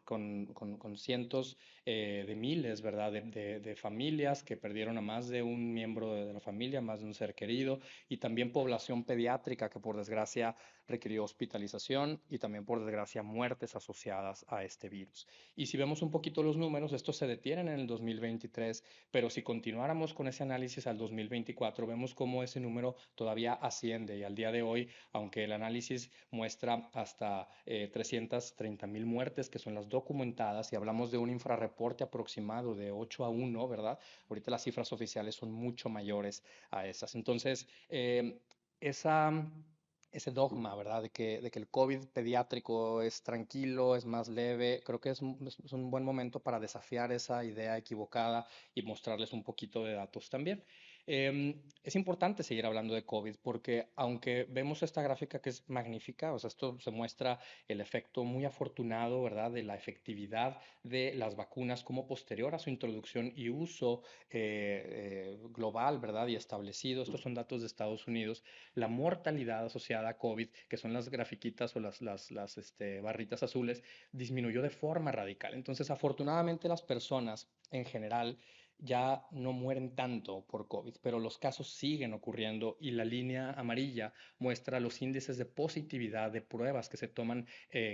cientos de miles, ¿verdad? De familias que perdieron a más de un miembro de la familia, más de un ser querido, y también población pediátrica que por desgracia desgracia, requirió hospitalización y también, por desgracia, muertes asociadas a este virus. Y si vemos un poquito los números, estos se detienen en el 2023, pero si continuáramos con ese análisis al 2024, vemos cómo ese número todavía asciende y al día de hoy, aunque el análisis muestra hasta 330,000 muertes, que son las documentadas, y hablamos de un infrarreporte aproximado de 8 a 1, ¿verdad? Ahorita las cifras oficiales son mucho mayores a esas. Entonces, esa, ese dogma, ¿verdad? De que el COVID pediátrico es tranquilo, es más leve, creo que es un buen momento para desafiar esa idea equivocada y mostrarles un poquito de datos también. Es importante seguir hablando de COVID porque aunque vemos esta gráfica que es magnífica, o sea, esto se muestra el efecto muy afortunado, ¿verdad?, de la efectividad de las vacunas como posterior a su introducción y uso global, ¿verdad?, y establecido. Estos son datos de Estados Unidos. La mortalidad asociada a COVID, que son las grafiquitas o las barritas azules, disminuyó de forma radical. Entonces, afortunadamente, las personas en general ya no mueren tanto por COVID, pero los casos siguen ocurriendo y la línea amarilla muestra los índices de positividad de pruebas que se toman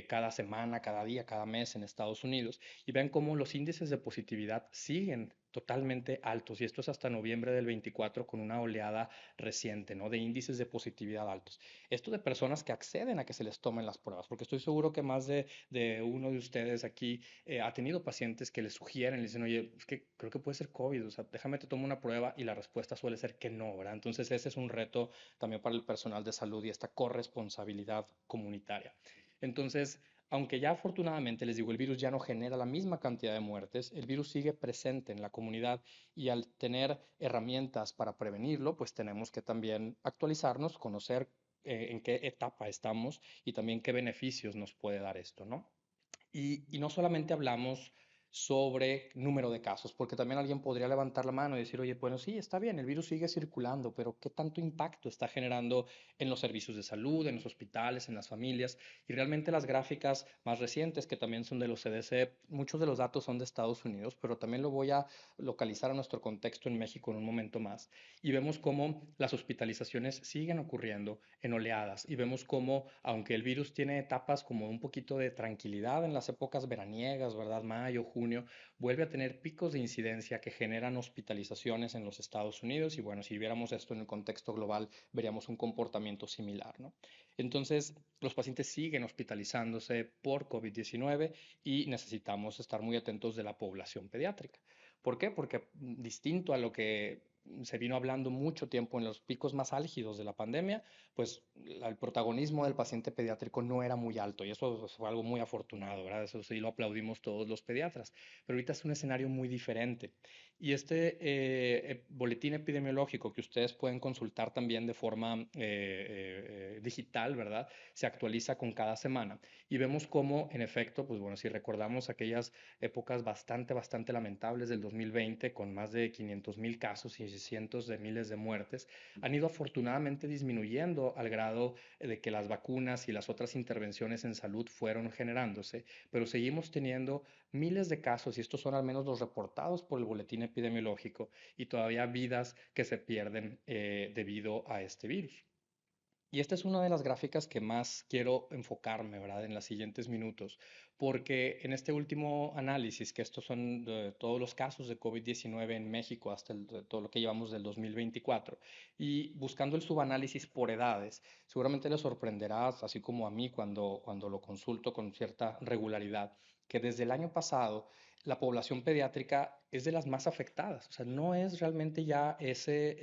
cada semana, cada día, cada mes en Estados Unidos y ven cómo los índices de positividad siguen totalmente altos y esto es hasta noviembre del 24 con una oleada reciente, ¿no?, de índices de positividad altos. Esto de personas que acceden a que se les tomen las pruebas, porque estoy seguro que más de uno de ustedes aquí ha tenido pacientes que le sugieren, le dicen, oye, es que creo que puede ser COVID, o sea, déjame te tomo una prueba y la respuesta suele ser que no, ¿verdad? Entonces ese es un reto también para el personal de salud y esta corresponsabilidad comunitaria. Entonces, aunque ya afortunadamente, les digo, el virus ya no genera la misma cantidad de muertes, el virus sigue presente en la comunidad y al tener herramientas para prevenirlo, pues tenemos que también actualizarnos, conocer en qué etapa estamos y también qué beneficios nos puede dar esto, ¿no? Y no solamente hablamos sobre número de casos, porque también alguien podría levantar la mano y decir, oye, bueno, sí, está bien, el virus sigue circulando, pero ¿qué tanto impacto está generando en los servicios de salud, en los hospitales, en las familias? Y realmente las gráficas más recientes, que también son de los CDC, muchos de los datos son de Estados Unidos, pero también lo voy a localizar a nuestro contexto en México en un momento más. Y vemos cómo las hospitalizaciones siguen ocurriendo en oleadas y vemos cómo, aunque el virus tiene etapas como un poquito de tranquilidad en las épocas veraniegas, ¿verdad? Mayo, junio, vuelve a tener picos de incidencia que generan hospitalizaciones en los Estados Unidos y bueno, si viéramos esto en el contexto global, veríamos un comportamiento similar, ¿no? Entonces, los pacientes siguen hospitalizándose por COVID-19 y necesitamos estar muy atentos de la población pediátrica. ¿Por qué? Porque distinto a lo que se vino hablando mucho tiempo en los picos más álgidos de la pandemia, pues el protagonismo del paciente pediátrico no era muy alto y eso fue algo muy afortunado, ¿verdad? Eso sí lo aplaudimos todos los pediatras, pero ahorita es un escenario muy diferente. Y este boletín epidemiológico que ustedes pueden consultar también de forma digital, ¿verdad? Se actualiza con cada semana y vemos cómo, en efecto, pues bueno, si recordamos aquellas épocas bastante lamentables del 2020 con más de 500,000 casos y cientos de miles de muertes, han ido afortunadamente disminuyendo al grado de que las vacunas y las otras intervenciones en salud fueron generándose, pero seguimos teniendo miles de casos, y estos son al menos los reportados por el boletín epidemiológico, y todavía vidas que se pierden debido a este virus. Y esta es una de las gráficas que más quiero enfocarme, ¿verdad?, en los siguientes minutos, porque en este último análisis, que estos son todos los casos de COVID-19 en México hasta todo lo que llevamos del 2024, y buscando el subanálisis por edades, seguramente les sorprenderá, así como a mí cuando lo consulto con cierta regularidad, que desde el año pasado la población pediátrica es de las más afectadas. O sea, no es realmente ya ese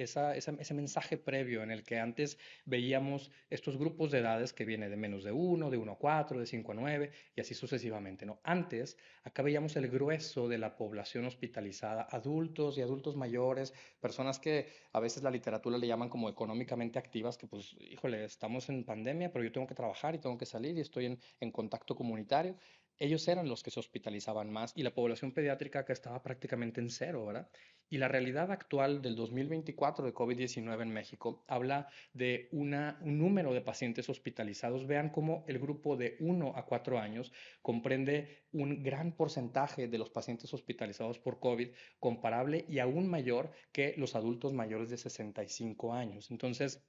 mensaje previo en el que antes veíamos estos grupos de edades que vienen de menos de 1 a 4, de 5 a 9 y así sucesivamente, ¿no? Antes, acá veíamos el grueso de la población hospitalizada, adultos y adultos mayores, personas que a veces la literatura le llaman como económicamente activas, que pues, híjole, estamos en pandemia, pero yo tengo que trabajar y tengo que salir y estoy en contacto comunitario. Ellos eran los que se hospitalizaban más y la población pediátrica que estaba prácticamente en cero, ¿verdad? Y la realidad actual del 2024 de COVID-19 en México habla de un número de pacientes hospitalizados. Vean cómo el grupo de 1 a 4 años comprende un gran porcentaje de los pacientes hospitalizados por COVID, comparable y aún mayor que los adultos mayores de 65 años. Entonces,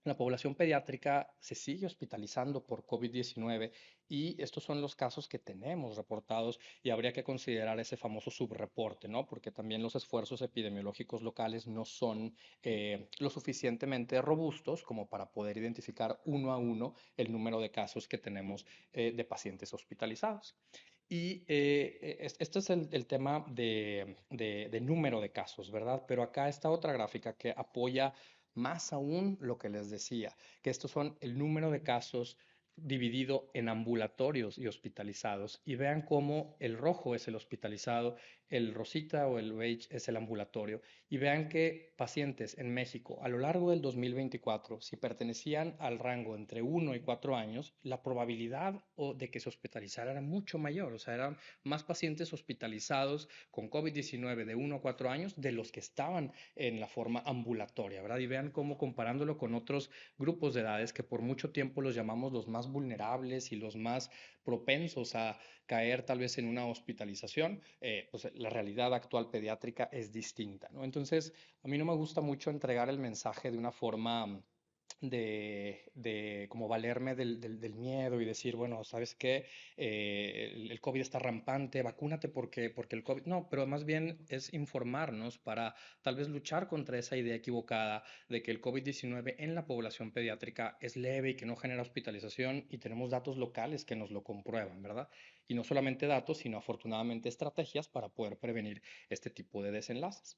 La población pediátrica se sigue hospitalizando por COVID-19 y estos son los casos que tenemos reportados y habría que considerar ese famoso subreporte, ¿no? Porque también los esfuerzos epidemiológicos locales no son lo suficientemente robustos como para poder identificar uno a uno el número de casos que tenemos de pacientes hospitalizados. Y este es el tema de número de casos, ¿verdad? Pero acá está otra gráfica que apoya más aún lo que les decía, que estos son el número de casos dividido en ambulatorios y hospitalizados. Y vean cómo el rojo es el hospitalizado, el rosita o el beige es el ambulatorio. Y vean que pacientes en México a lo largo del 2024, si pertenecían al rango entre 1 y 4 años, la probabilidad de que se hospitalizara era mucho mayor. O sea, eran más pacientes hospitalizados con COVID-19 de 1 a 4 años de los que estaban en la forma ambulatoria, ¿verdad? Y vean cómo comparándolo con otros grupos de edades que por mucho tiempo los llamamos los más vulnerables y los más propensos a caer tal vez en una hospitalización, pues la realidad actual pediátrica es distinta, ¿no? Entonces, a mí no me gusta mucho entregar el mensaje de una forma de como valerme del miedo y decir, bueno, ¿sabes qué? El COVID está rampante, vacúnate porque el COVID... No, pero más bien es informarnos para tal vez luchar contra esa idea equivocada de que el COVID-19 en la población pediátrica es leve y que no genera hospitalización y tenemos datos locales que nos lo comprueban, ¿verdad? Y no solamente datos, sino afortunadamente estrategias para poder prevenir este tipo de desenlaces.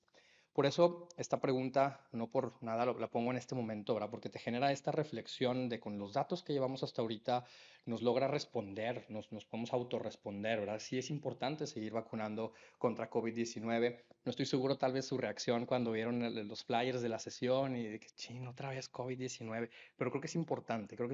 Por eso esta pregunta, no por nada la pongo en este momento, ¿verdad? Porque te genera esta reflexión de con los datos que llevamos hasta ahorita, nos logra responder, nos podemos autorresponder, ¿verdad? Sí es importante seguir vacunando contra COVID-19. No estoy seguro tal vez su reacción cuando vieron los flyers de la sesión y de que, ching, otra vez COVID-19, pero creo que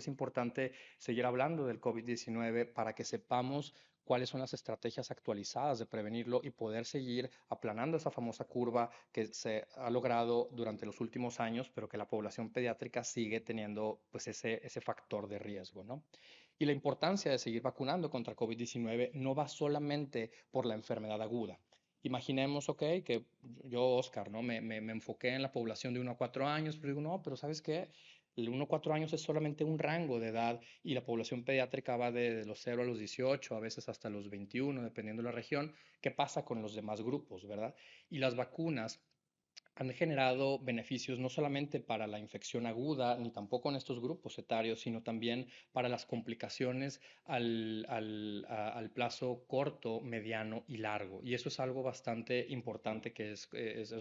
es importante seguir hablando del COVID-19 para que sepamos cuáles son las estrategias actualizadas de prevenirlo y poder seguir aplanando esa famosa curva que se ha logrado durante los últimos años, pero que la población pediátrica sigue teniendo pues ese factor de riesgo, ¿no? Y la importancia de seguir vacunando contra COVID-19 no va solamente por la enfermedad aguda. Imaginemos, ok, que yo, Oscar, ¿no? Me enfoqué en la población de 1 a 4 años, pero digo, no, pero ¿sabes qué? El 1 a 4 años es solamente un rango de edad y la población pediátrica va de los 0 a los 18, a veces hasta los 21, dependiendo de la región. ¿Qué pasa con los demás grupos, verdad? Y las vacunas han generado beneficios no solamente para la infección aguda, ni tampoco en estos grupos etarios, sino también para las complicaciones al plazo corto, mediano y largo. Y eso es algo bastante importante que es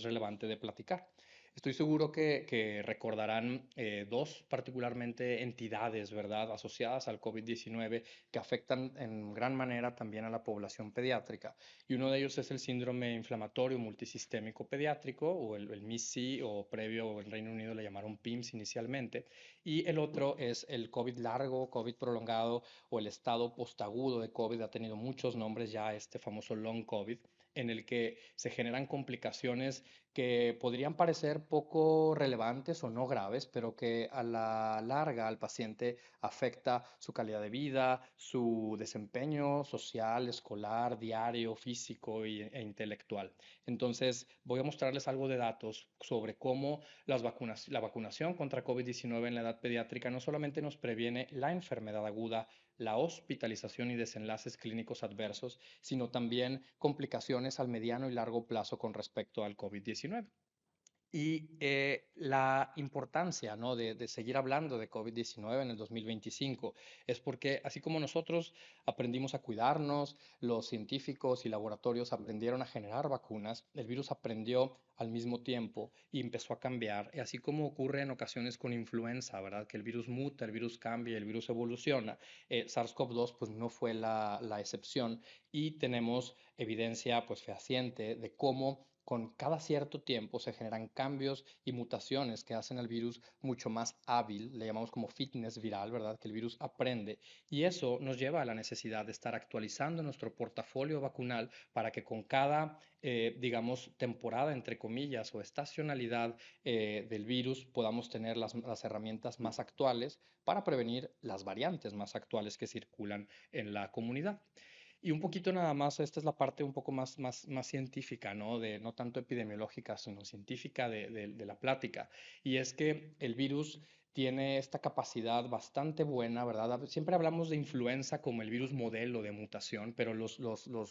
relevante de platicar. Estoy seguro que recordarán dos particularmente entidades, ¿verdad?, asociadas al COVID-19 que afectan en gran manera también a la población pediátrica. Y uno de ellos es el síndrome inflamatorio multisistémico pediátrico, o el MIS-C, o previo en Reino Unido le llamaron PIMS inicialmente. Y el otro es el COVID largo, COVID prolongado, o el estado postagudo de COVID. Ha tenido muchos nombres ya este famoso long COVID, en el que se generan complicaciones que podrían parecer poco relevantes o no graves, pero que a la larga al paciente afecta su calidad de vida, su desempeño social, escolar, diario, físico e intelectual. Entonces, voy a mostrarles algo de datos sobre cómo la vacunación contra COVID-19 en la edad pediátrica no solamente nos previene la enfermedad aguda, la hospitalización y desenlaces clínicos adversos, sino también complicaciones al mediano y largo plazo con respecto al COVID-19. Y la importancia, ¿no?, de seguir hablando de COVID-19 en el 2025 es porque así como nosotros aprendimos a cuidarnos, los científicos y laboratorios aprendieron a generar vacunas, el virus aprendió al mismo tiempo y empezó a cambiar. Y así como ocurre en ocasiones con influenza, ¿verdad?, que el virus muta, el virus cambia, el virus evoluciona, SARS-CoV-2 pues no fue la excepción y tenemos evidencia pues fehaciente de cómo con cada cierto tiempo se generan cambios y mutaciones que hacen al virus mucho más hábil, le llamamos como fitness viral, ¿verdad? Que el virus aprende y eso nos lleva a la necesidad de estar actualizando nuestro portafolio vacunal para que con cada, digamos, temporada, entre comillas, o estacionalidad del virus podamos tener las herramientas más actuales para prevenir las variantes más actuales que circulan en la comunidad. Y un poquito nada más, esta es la parte un poco más científica, ¿no? De, no tanto epidemiológica, sino científica de la plática. Y es que el virus tiene esta capacidad bastante buena, ¿verdad? Siempre hablamos de influenza como el virus modelo de mutación, pero los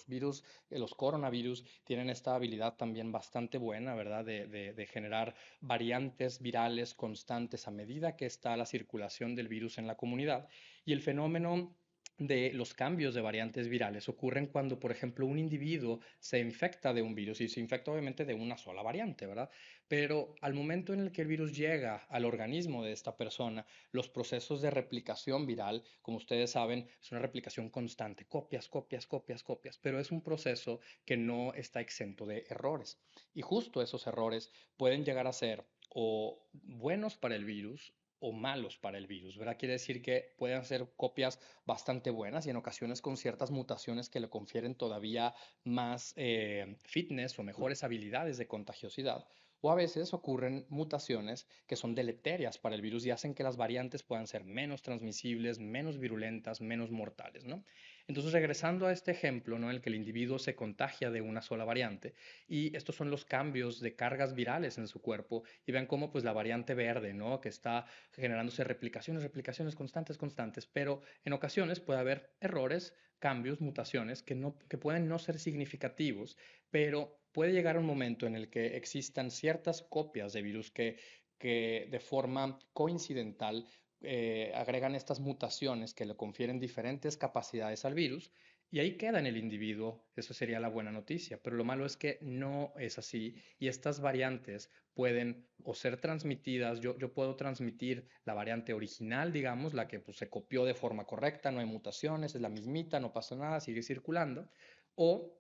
virus, los coronavirus tienen esta habilidad también bastante buena, ¿verdad? De generar variantes virales constantes a medida que está la circulación del virus en la comunidad. Y el fenómeno de los cambios de variantes virales ocurren cuando, por ejemplo, un individuo se infecta de un virus y se infecta obviamente de una sola variante, ¿verdad? Pero al momento en el que el virus llega al organismo de esta persona, los procesos de replicación viral, como ustedes saben, es una replicación constante, copias, copias, copias, copias, pero es un proceso que no está exento de errores. Y justo esos errores pueden llegar a ser o buenos para el virus o malos para el virus, ¿verdad? Quiere decir que pueden ser copias bastante buenas y en ocasiones con ciertas mutaciones que le confieren todavía más fitness o mejores habilidades de contagiosidad. O a veces ocurren mutaciones que son deleterias para el virus y hacen que las variantes puedan ser menos transmisibles, menos virulentas, menos mortales, ¿no? Entonces, regresando a este ejemplo, ¿no? En el que el individuo se contagia de una sola variante y estos son los cambios de cargas virales en su cuerpo y vean cómo pues la variante verde, ¿no? Que está generándose replicaciones, replicaciones constantes, constantes, pero en ocasiones puede haber errores, cambios, mutaciones que pueden no ser significativos, pero puede llegar un momento en el que existan ciertas copias de virus que de forma coincidental agregan estas mutaciones que le confieren diferentes capacidades al virus y ahí queda en el individuo. Eso sería la buena noticia, pero lo malo es que no es así y estas variantes pueden o ser transmitidas, yo puedo transmitir la variante original, digamos, la que pues, se copió de forma correcta, no hay mutaciones, es la mismita, no pasa nada, sigue circulando, o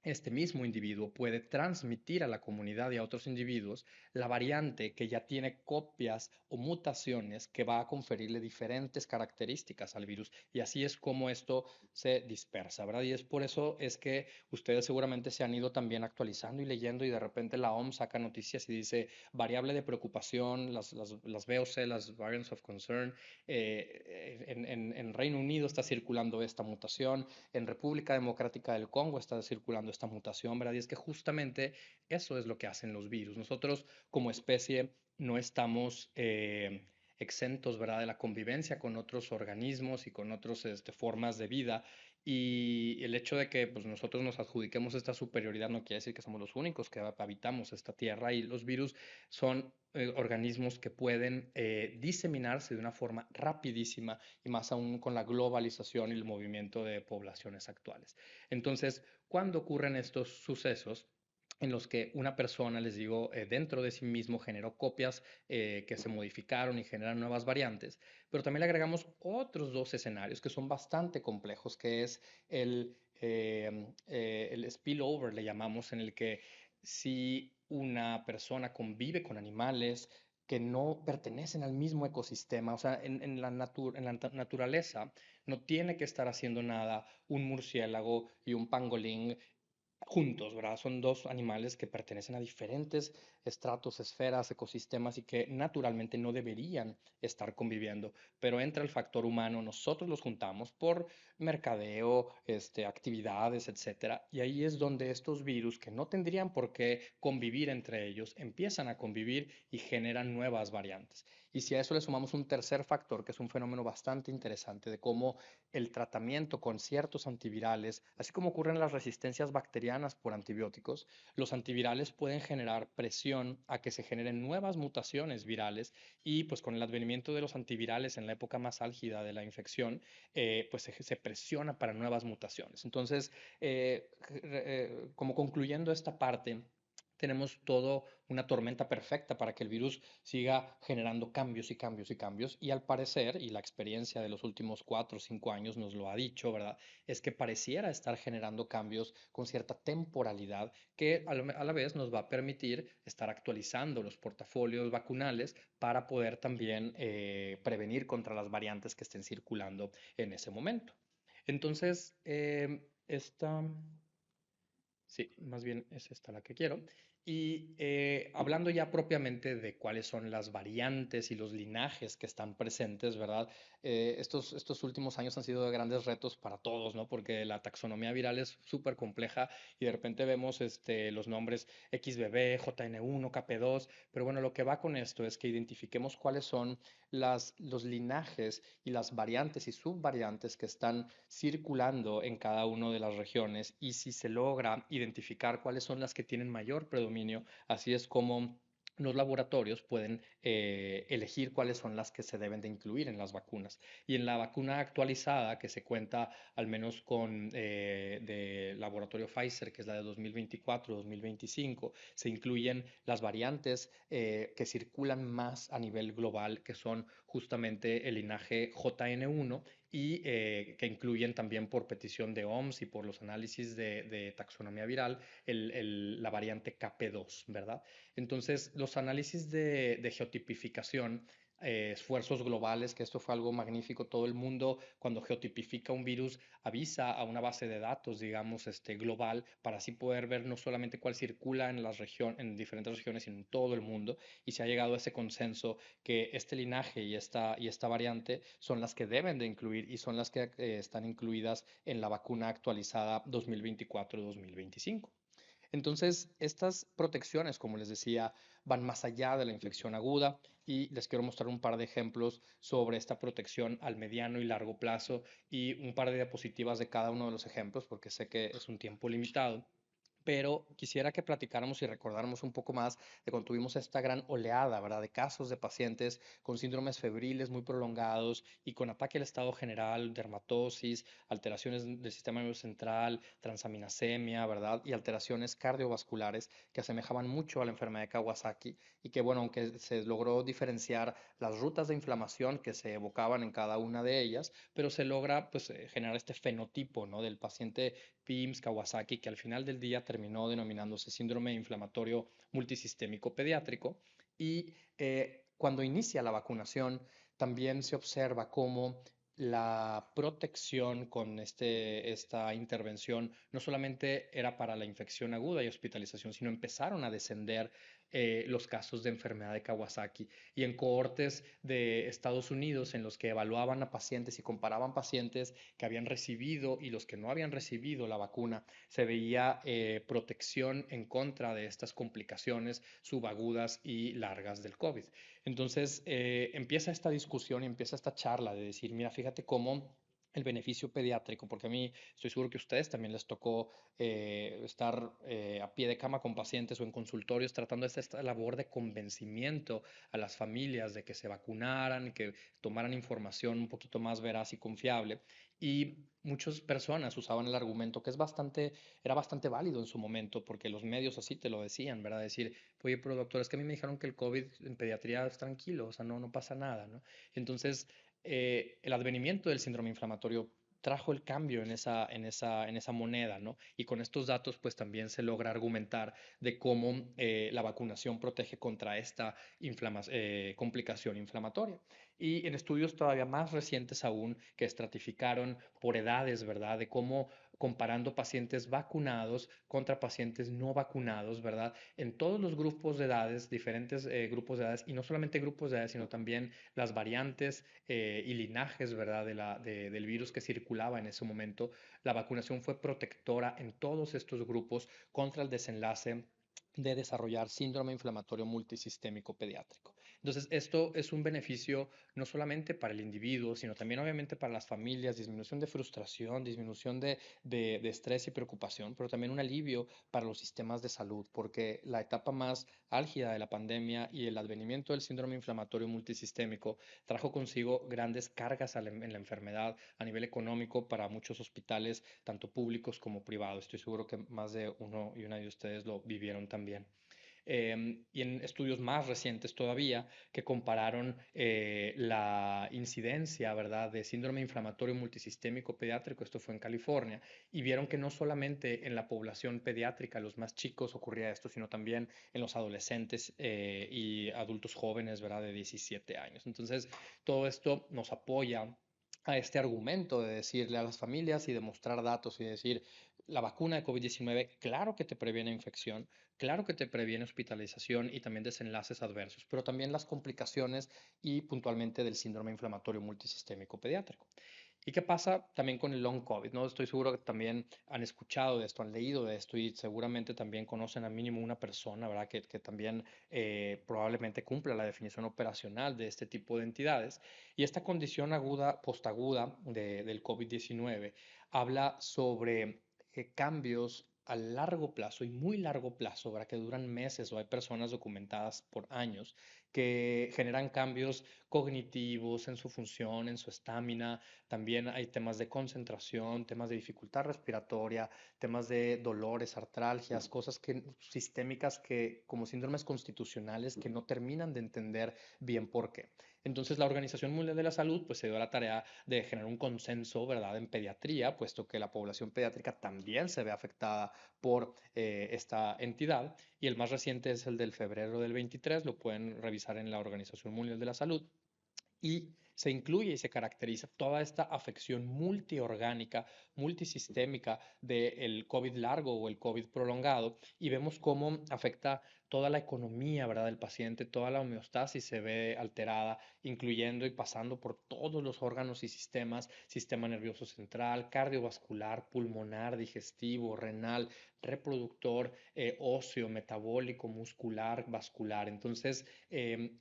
este mismo individuo puede transmitir a la comunidad y a otros individuos la variante que ya tiene copias o mutaciones que va a conferirle diferentes características al virus y así es como esto se dispersa, ¿verdad? Y es por eso es que ustedes seguramente se han ido también actualizando y leyendo y de repente la OMS saca noticias y dice variable de preocupación, las VOC, las Variants of Concern, en Reino Unido está circulando esta mutación, en República Democrática del Congo está circulando esta mutación, ¿verdad? Y es que justamente eso es lo que hacen los virus. Nosotros como especie no estamos exentos, ¿verdad?, de la convivencia con otros organismos y con otras formas de vida. Y el hecho de que pues, nosotros nos adjudiquemos esta superioridad no quiere decir que somos los únicos que habitamos esta tierra y los virus son organismos que pueden diseminarse de una forma rapidísima y más aún con la globalización y el movimiento de poblaciones actuales. Entonces, cuando ocurren estos sucesos, en los que una persona, les digo, dentro de sí mismo generó copias que se modificaron y generan nuevas variantes, pero también le agregamos otros dos escenarios que son bastante complejos, que es el spillover, le llamamos, en el que si una persona convive con animales que no pertenecen al mismo ecosistema, o sea, en la naturaleza no tiene que estar haciendo nada un murciélago y un pangolín juntos, ¿verdad? Son dos animales que pertenecen a diferentes estratos, esferas, ecosistemas y que naturalmente no deberían estar conviviendo, pero entra el factor humano, nosotros los juntamos por mercadeo, actividades, etcétera, y ahí es donde estos virus que no tendrían por qué convivir entre ellos empiezan a convivir y generan nuevas variantes. Y si a eso le sumamos un tercer factor, que es un fenómeno bastante interesante de cómo el tratamiento con ciertos antivirales, así como ocurren las resistencias bacterianas por antibióticos, los antivirales pueden generar presión a que se generen nuevas mutaciones virales y pues con el advenimiento de los antivirales en la época más álgida de la infección, pues se presiona para nuevas mutaciones. Entonces, como concluyendo esta parte, tenemos todo una tormenta perfecta para que el virus siga generando cambios y cambios y cambios. Y al parecer, y la experiencia de los últimos 4 o 5 años nos lo ha dicho, ¿verdad? Es que pareciera estar generando cambios con cierta temporalidad que a la vez nos va a permitir estar actualizando los portafolios vacunales para poder también prevenir contra las variantes que estén circulando en ese momento. Entonces, esta Sí, más bien es esta la que quiero. Y hablando ya propiamente de cuáles son las variantes y los linajes que están presentes, ¿verdad? Estos últimos años han sido de grandes retos para todos, ¿no? Porque la taxonomía viral es súper compleja y de repente vemos los nombres XBB, JN1, KP2, pero bueno, lo que va con esto es que identifiquemos cuáles son los linajes y las variantes y subvariantes que están circulando en cada una de las regiones y si se logra identificar cuáles son las que tienen mayor predominio, así es como los laboratorios pueden elegir cuáles son las que se deben de incluir en las vacunas. Y en la vacuna actualizada, que se cuenta al menos con de laboratorio Pfizer, que es la de 2024-2025, se incluyen las variantes que circulan más a nivel global, que son justamente el linaje JN1 y que incluyen también por petición de OMS y por los análisis de taxonomía viral la variante KP2, ¿verdad? Entonces, los análisis de geotipificación, esfuerzos globales, que esto fue algo magnífico, todo el mundo cuando geotipifica un virus avisa a una base de datos, digamos, global, para así poder ver no solamente cuál circula en en diferentes regiones, sino en todo el mundo, y se ha llegado a ese consenso que este linaje y esta variante son las que deben de incluir y son las que están incluidas en la vacuna actualizada 2024-2025. Entonces, estas protecciones, como les decía, van más allá de la infección aguda y les quiero mostrar un par de ejemplos sobre esta protección al mediano y largo plazo y un par de diapositivas de cada uno de los ejemplos porque sé que es un tiempo limitado. Pero quisiera que platicáramos y recordáramos un poco más de cuando tuvimos esta gran oleada, ¿verdad? De casos de pacientes con síndromes febriles muy prolongados y con ataque al estado general, dermatosis, alteraciones del sistema nervioso central, transaminasemia, ¿verdad? Y alteraciones cardiovasculares que asemejaban mucho a la enfermedad de Kawasaki y que, bueno, aunque se logró diferenciar las rutas de inflamación que se evocaban en cada una de ellas, pero se logra, pues, generar este fenotipo, ¿no? Del paciente PIMS, Kawasaki, que al final del día terminó denominándose síndrome inflamatorio multisistémico pediátrico. Y cuando inicia la vacunación, también se observa cómo la protección con esta intervención no solamente era para la infección aguda y hospitalización, sino empezaron a descender los casos de enfermedad de Kawasaki y en cohortes de Estados Unidos en los que evaluaban a pacientes y comparaban pacientes que habían recibido y los que no habían recibido la vacuna, se veía protección en contra de estas complicaciones subagudas y largas del COVID. Entonces empieza esta discusión y empieza esta charla de decir, mira, fíjate cómo el beneficio pediátrico, porque a mí estoy seguro que a ustedes también les tocó estar a pie de cama con pacientes o en consultorios tratando esta labor de convencimiento a las familias de que se vacunaran, que tomaran información un poquito más veraz y confiable. Y muchas personas usaban el argumento que era bastante válido en su momento, porque los medios así te lo decían, ¿verdad? Decir, oye, pero doctor, es que a mí me dijeron que el COVID en pediatría es tranquilo, o sea, no pasa nada, ¿no? Entonces, el advenimiento del síndrome inflamatorio trajo el cambio en esa moneda, ¿no? Y con estos datos, pues también se logra argumentar de cómo la vacunación protege contra esta complicación inflamatoria. Y en estudios todavía más recientes aún, que estratificaron por edades, ¿verdad? De cómo comparando pacientes vacunados contra pacientes no vacunados, ¿verdad? En todos los grupos de edades, diferentes grupos de edades, y no solamente grupos de edades, sino también las variantes y linajes, ¿verdad? Del virus que circulaba en ese momento, la vacunación fue protectora en todos estos grupos contra el desenlace de desarrollar síndrome inflamatorio multisistémico pediátrico. Entonces, esto es un beneficio no solamente para el individuo, sino también obviamente para las familias, disminución de frustración, disminución de estrés y preocupación, pero también un alivio para los sistemas de salud, porque la etapa más álgida de la pandemia y el advenimiento del síndrome inflamatorio multisistémico trajo consigo grandes cargas en la enfermedad a nivel económico para muchos hospitales, tanto públicos como privados. Estoy seguro que más de uno y una de ustedes lo vivieron también. Y en estudios más recientes todavía que compararon la incidencia, ¿verdad?, de síndrome inflamatorio multisistémico pediátrico, esto fue en California, y vieron que no solamente en la población pediátrica, los más chicos, ocurría esto, sino también en los adolescentes y adultos jóvenes, ¿verdad?, de 17 años. Entonces, todo esto nos apoya a este argumento de decirle a las familias y demostrar datos y decir, la vacuna de COVID-19, claro que te previene infección, claro que te previene hospitalización y también desenlaces adversos, pero también las complicaciones y puntualmente del síndrome inflamatorio multisistémico pediátrico. ¿Y qué pasa también con el long COVID? ¿No? Estoy seguro que también han escuchado de esto, han leído de esto y seguramente también conocen al mínimo una persona, ¿verdad? Que también probablemente cumpla la definición operacional de este tipo de entidades. Y esta condición aguda, postaguda del COVID-19 habla sobre cambios a largo plazo y muy largo plazo, ¿verdad? Que duran meses o hay personas documentadas por años que generan cambios cognitivos en su función, en su estamina. También hay temas de concentración, temas de dificultad respiratoria, temas de dolores, artralgias, cosas sistémicas que como síndromes constitucionales que no terminan de entender bien por qué. Entonces la Organización Mundial de la Salud pues se dio la tarea de generar un consenso, ¿verdad?, en pediatría, puesto que la población pediátrica también se ve afectada por esta entidad. Y el más reciente es el del febrero del 23, lo pueden revisar en la Organización Mundial de la Salud y se incluye y se caracteriza toda esta afección multiorgánica, multisistémica del COVID largo o el COVID prolongado y vemos cómo afecta toda la economía, ¿verdad?, del paciente, toda la homeostasis se ve alterada, incluyendo y pasando por todos los órganos y sistemas, sistema nervioso central, cardiovascular, pulmonar, digestivo, renal, reproductor, óseo, metabólico, muscular, vascular. Entonces,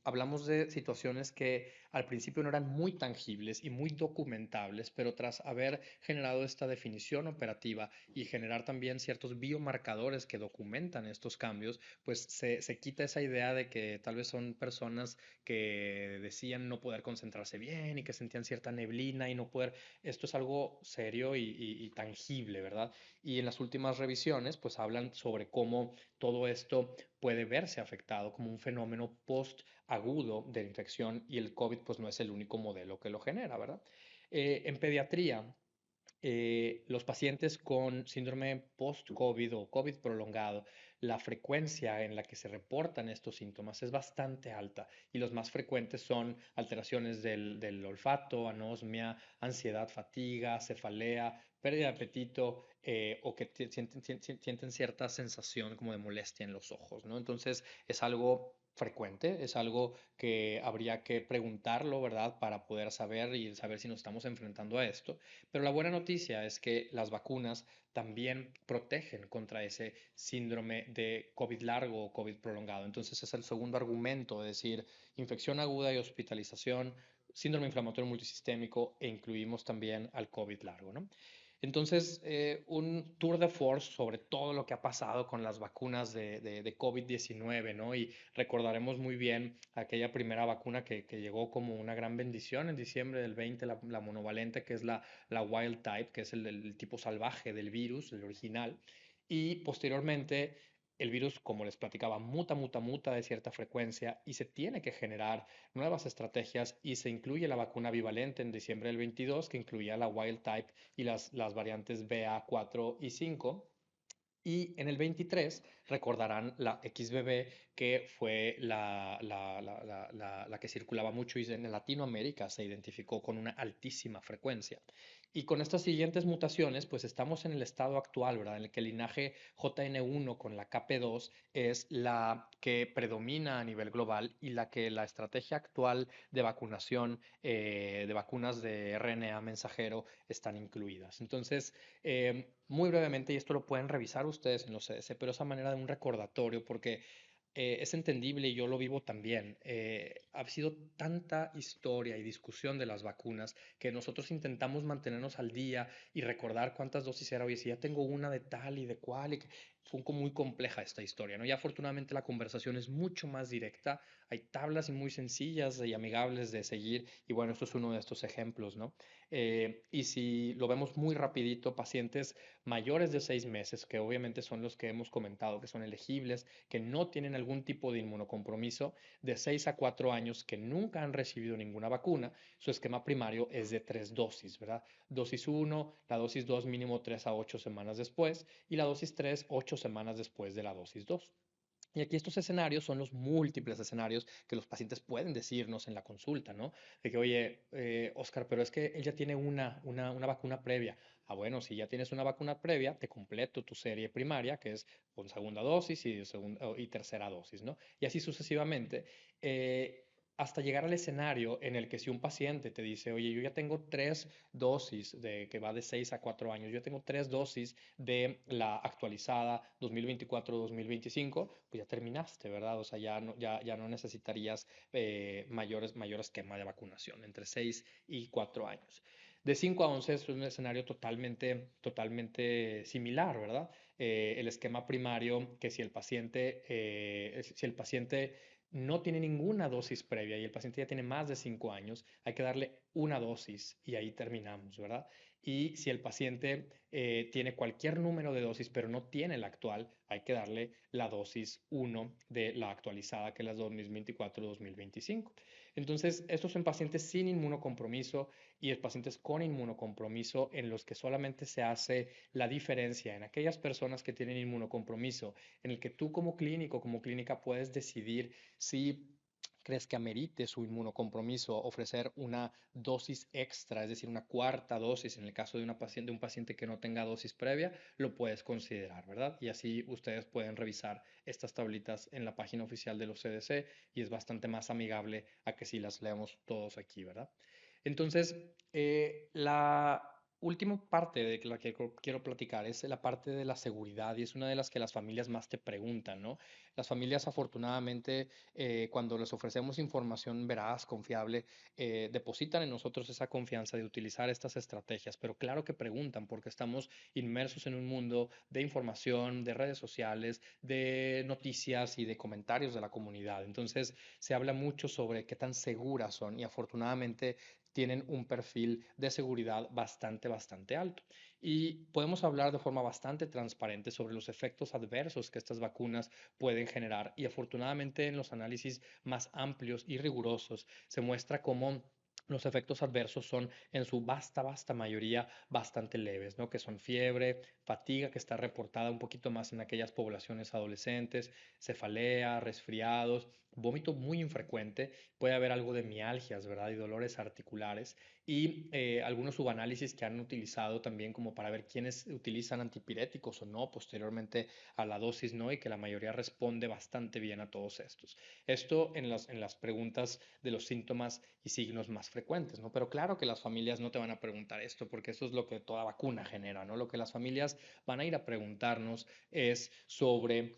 hablamos de situaciones que al principio no eran muy tangibles y muy documentables, pero tras haber generado esta definición operativa y generar también ciertos biomarcadores que documentan estos cambios, pues se quita esa idea de que tal vez son personas que decían no poder concentrarse bien y que sentían cierta neblina y no poder. Esto es algo serio y tangible, ¿verdad? Y en las últimas revisiones, pues hablan sobre cómo todo esto puede verse afectado como un fenómeno post-agudo de infección y el COVID pues no es el único modelo que lo genera, ¿verdad? En pediatría, los pacientes con síndrome post-COVID o COVID prolongado, la frecuencia en la que se reportan estos síntomas es bastante alta y los más frecuentes son alteraciones del olfato, anosmia, ansiedad, fatiga, cefalea, pérdida de apetito o que sienten cierta sensación como de molestia en los ojos, ¿no? Entonces es algo frecuente, es algo que habría que preguntarlo, ¿verdad? Para poder saber y saber si nos estamos enfrentando a esto. Pero la buena noticia es que las vacunas también protegen contra ese síndrome de COVID largo o COVID prolongado. Entonces es el segundo argumento, es decir, infección aguda y hospitalización, síndrome inflamatorio multisistémico e incluimos también al COVID largo, ¿no? Entonces, un tour de force sobre todo lo que ha pasado con las vacunas de COVID-19, ¿no? Y recordaremos muy bien aquella primera vacuna que llegó como una gran bendición en diciembre del 20, la monovalente, que es la wild type, que es el tipo salvaje del virus, el original. Y posteriormente, el virus, como les platicaba, muta de cierta frecuencia y se tiene que generar nuevas estrategias y se incluye la vacuna bivalente en diciembre del 22, que incluía la wild type y las variantes BA4 y 5. Y en el 23 recordarán la XBB, que fue la que circulaba mucho y en Latinoamérica se identificó con una altísima frecuencia. Y con estas siguientes mutaciones, pues estamos en el estado actual, ¿verdad? En el que el linaje JN1 con la KP2 es la que predomina a nivel global y la estrategia actual de vacunación, de vacunas de RNA mensajero, están incluidas. Entonces, muy brevemente, y esto lo pueden revisar ustedes en los CDC, pero esa manera de un recordatorio, porque es entendible y yo lo vivo también. Ha sido tanta historia y discusión de las vacunas que nosotros intentamos mantenernos al día y recordar cuántas dosis era hoy. Si ya tengo una de tal y de cual, y que fue muy compleja esta historia, ¿no? Ya afortunadamente la conversación es mucho más directa. Hay tablas muy sencillas y amigables de seguir y bueno, esto es uno de estos ejemplos, ¿no? Y si lo vemos muy rapidito, pacientes mayores de 6 meses, que obviamente son los que hemos comentado que son elegibles, que no tienen algún tipo de inmunocompromiso, de 6 a 4 años que nunca han recibido ninguna vacuna, su esquema primario es de 3 dosis, ¿verdad? Dosis 1, la dosis 2 mínimo 3 a 8 semanas después y la dosis 3, 8 semanas después de la dosis 2. Y aquí estos escenarios son los múltiples escenarios que los pacientes pueden decirnos en la consulta, ¿no? De que, oye, Oscar, pero es que él ya tiene una vacuna previa. Ah, bueno, si ya tienes una vacuna previa, te completo tu serie primaria, que es con segunda dosis y tercera dosis, ¿no? Y así sucesivamente, hasta llegar al escenario en el que si un paciente te dice, oye, yo ya tengo 3 dosis que va de 6 a 4 años, yo tengo 3 dosis de la actualizada 2024-2025, pues ya terminaste, ¿verdad? O sea, ya no necesitarías mayor esquema de vacunación entre 6 y 4 años. De 5 a 11 es un escenario totalmente similar, ¿verdad? El esquema primario, que si el paciente no tiene ninguna dosis previa y el paciente ya tiene más de 5 años, hay que darle una dosis y ahí terminamos, ¿verdad? Y si el paciente tiene cualquier número de dosis, pero no tiene la actual, hay que darle la dosis 1 de la actualizada, que es la 2024-2025. Entonces, estos son pacientes sin inmunocompromiso y pacientes con inmunocompromiso en los que solamente se hace la diferencia en aquellas personas que tienen inmunocompromiso, en el que tú como clínico, como clínica, puedes decidir si crees que amerite su inmunocompromiso ofrecer una dosis extra, es decir, una cuarta dosis en el caso de un paciente que no tenga dosis previa, lo puedes considerar, ¿verdad? Y así ustedes pueden revisar estas tablitas en la página oficial de los CDC y es bastante más amigable a que si las leamos todos aquí, ¿verdad? Entonces, la última parte de la que quiero platicar es la parte de la seguridad y es una de las que las familias más te preguntan, ¿no? Las familias, afortunadamente, cuando les ofrecemos información veraz, confiable, depositan en nosotros esa confianza de utilizar estas estrategias, pero claro que preguntan porque estamos inmersos en un mundo de información, de redes sociales, de noticias y de comentarios de la comunidad. Entonces, se habla mucho sobre qué tan seguras son y afortunadamente tienen un perfil de seguridad bastante alto. Y podemos hablar de forma bastante transparente sobre los efectos adversos que estas vacunas pueden generar. Y afortunadamente en los análisis más amplios y rigurosos se muestra cómo los efectos adversos son en su vasta mayoría bastante leves, ¿no? Que son fiebre, fatiga que está reportada un poquito más en aquellas poblaciones adolescentes, cefalea, resfriados, vómito muy infrecuente, puede haber algo de mialgias, ¿verdad? Y dolores articulares y algunos subanálisis que han utilizado también como para ver quiénes utilizan antipiréticos o no posteriormente a la dosis, ¿no? Y que la mayoría responde bastante bien a todos estos. Esto en las preguntas de los síntomas y signos más frecuentes, ¿no? Pero claro que las familias no te van a preguntar esto porque eso es lo que toda vacuna genera, ¿no? Lo que las familias van a ir a preguntarnos es sobre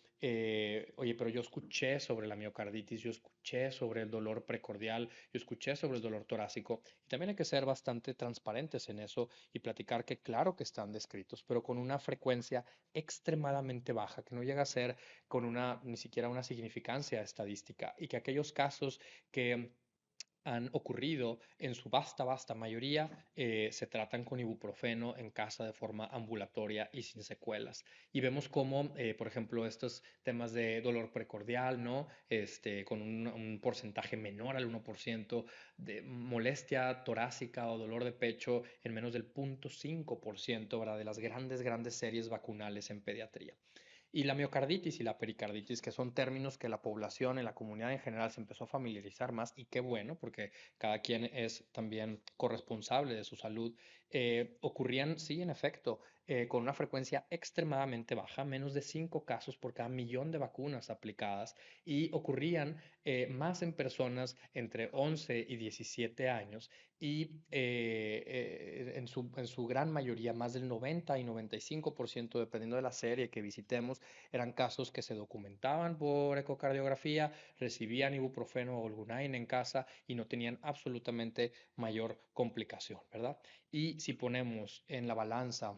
oye, pero yo escuché sobre la miocarditis, yo escuché sobre el dolor precordial, yo escuché sobre el dolor torácico y también hay que ser bastante transparentes en eso y platicar que claro que están descritos, pero con una frecuencia extremadamente baja, que no llega a ser con ni siquiera una significancia estadística y que aquellos casos que han ocurrido en su vasta mayoría se tratan con ibuprofeno en casa de forma ambulatoria y sin secuelas. Y vemos cómo, por ejemplo, estos temas de dolor precordial, ¿no? Con un porcentaje menor al 1% de molestia torácica o dolor de pecho en menos del 0.5%, ¿verdad? De las grandes series vacunales en pediatría. Y la miocarditis y la pericarditis, que son términos que la población, en la comunidad en general, se empezó a familiarizar más, y qué bueno, porque cada quien es también corresponsable de su salud, ocurrían, sí, en efecto, con una frecuencia extremadamente baja, menos de 5 casos por cada millón de vacunas aplicadas, y ocurrían más en personas entre 11 y 17 años, y en su gran mayoría, más del 90 y 95%, dependiendo de la serie que visitemos, eran casos que se documentaban por ecocardiografía, recibían ibuprofeno o Olgunain en casa y no tenían absolutamente mayor complicación, ¿verdad? Y si ponemos en la balanza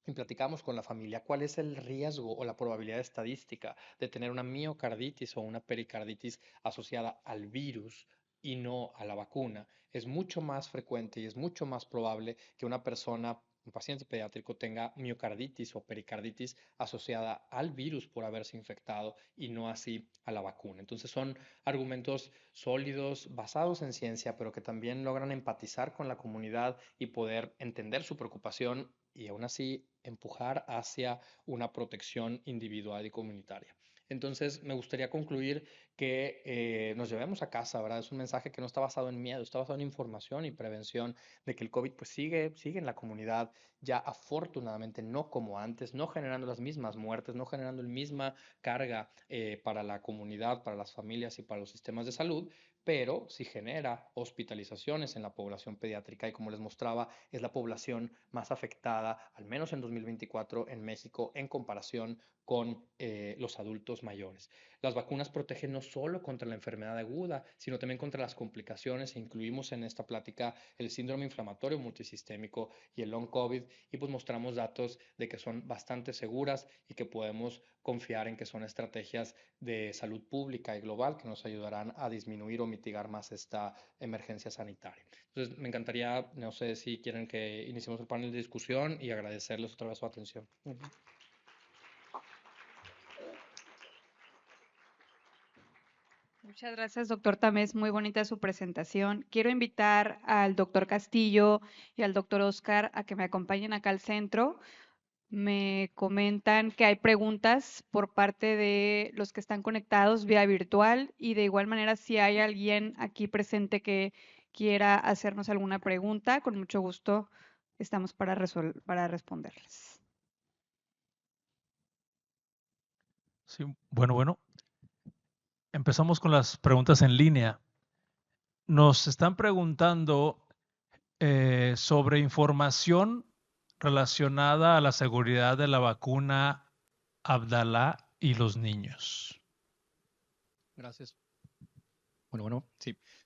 y platicamos con la familia cuál es el riesgo o la probabilidad estadística de tener una miocarditis o una pericarditis asociada al virus y no a la vacuna, es mucho más frecuente y es mucho más probable que una persona, un paciente pediátrico, tenga miocarditis o pericarditis asociada al virus por haberse infectado y no así a la vacuna. Entonces son argumentos sólidos, basados en ciencia, pero que también logran empatizar con la comunidad y poder entender su preocupación y aún así empujar hacia una protección individual y comunitaria. Entonces, me gustaría concluir que nos llevemos a casa, ¿verdad? Es un mensaje que no está basado en miedo, está basado en información y prevención de que el COVID pues sigue en la comunidad, ya afortunadamente no como antes, no generando las mismas muertes, no generando la misma carga para la comunidad, para las familias y para los sistemas de salud, pero sí genera hospitalizaciones en la población pediátrica y como les mostraba, es la población más afectada, al menos en 2024 en México, en comparación con los adultos mayores. Las vacunas protegen no solo contra la enfermedad aguda, sino también contra las complicaciones. Incluimos en esta plática el síndrome inflamatorio multisistémico y el long COVID, y pues mostramos datos de que son bastante seguras y que podemos confiar en que son estrategias de salud pública y global que nos ayudarán a disminuir o mitigar más esta emergencia sanitaria. Entonces, me encantaría, no sé si quieren que iniciemos el panel de discusión y agradecerles otra vez su atención. Muchas gracias, doctor Tamés. Muy bonita su presentación. Quiero invitar al doctor Castillo y al doctor Oscar a que me acompañen acá al centro. Me comentan que hay preguntas por parte de los que están conectados vía virtual y de igual manera si hay alguien aquí presente que quiera hacernos alguna pregunta, con mucho gusto estamos para responderles. Sí, bueno. Empezamos con las preguntas en línea. Nos están preguntando sobre información relacionada a la seguridad de la vacuna Abdala y los niños. Gracias. Bueno,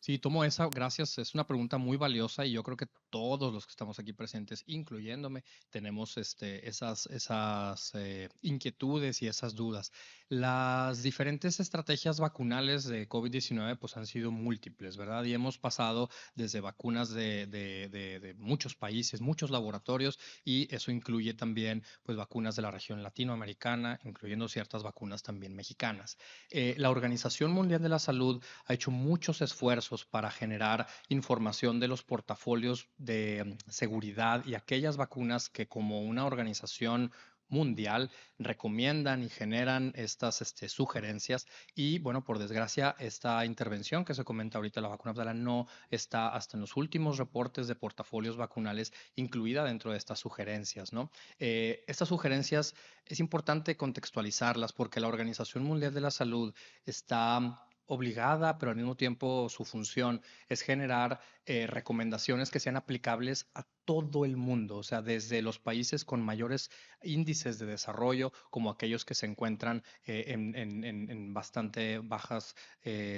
sí, tomo esa, gracias. Es una pregunta muy valiosa y yo creo que todos los que estamos aquí presentes, incluyéndome, tenemos esas inquietudes y esas dudas. Las diferentes estrategias vacunales de COVID-19 pues han sido múltiples, ¿verdad? Y hemos pasado desde vacunas de muchos países, muchos laboratorios, y eso incluye también pues vacunas de la región latinoamericana, incluyendo ciertas vacunas también mexicanas. La Organización Mundial de la Salud ha hecho muchos esfuerzos para generar información de los portafolios de seguridad y aquellas vacunas que como una organización mundial recomiendan y generan estas sugerencias. Y bueno, por desgracia, esta intervención que se comenta ahorita, la vacuna Abdala, no está hasta en los últimos reportes de portafolios vacunales incluida dentro de estas sugerencias, ¿no? Estas sugerencias es importante contextualizarlas porque la Organización Mundial de la Salud está obligada, pero al mismo tiempo su función es generar recomendaciones que sean aplicables a todo el mundo, o sea, desde los países con mayores índices de desarrollo como aquellos que se encuentran en bastante bajas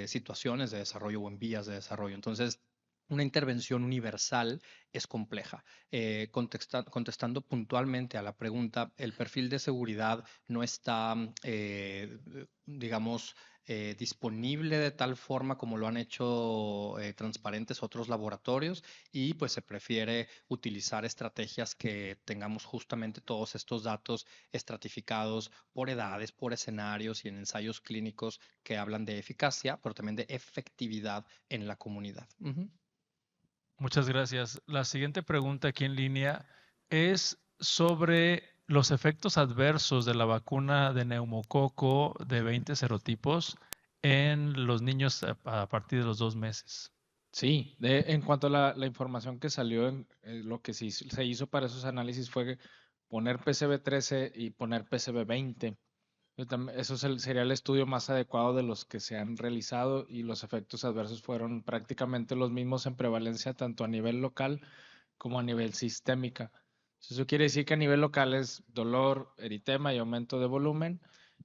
situaciones de desarrollo o en vías de desarrollo. Entonces, una intervención universal es compleja. Contestando puntualmente a la pregunta, el perfil de seguridad no está, digamos, disponible de tal forma como lo han hecho transparentes otros laboratorios, y pues se prefiere utilizar estrategias que tengamos justamente todos estos datos estratificados por edades, por escenarios y en ensayos clínicos que hablan de eficacia, pero también de efectividad en la comunidad. Muchas gracias. La siguiente pregunta aquí en línea es sobre los efectos adversos de la vacuna de neumococo de 20 serotipos en los niños a partir de los 2 meses. Sí, en cuanto a la información que salió, lo que se hizo para esos análisis fue poner PCV13 y poner PCV20. Eso sería el estudio más adecuado de los que se han realizado, y los efectos adversos fueron prácticamente los mismos en prevalencia tanto a nivel local como a nivel sistémica. Eso quiere decir que a nivel local es dolor, eritema y aumento de volumen,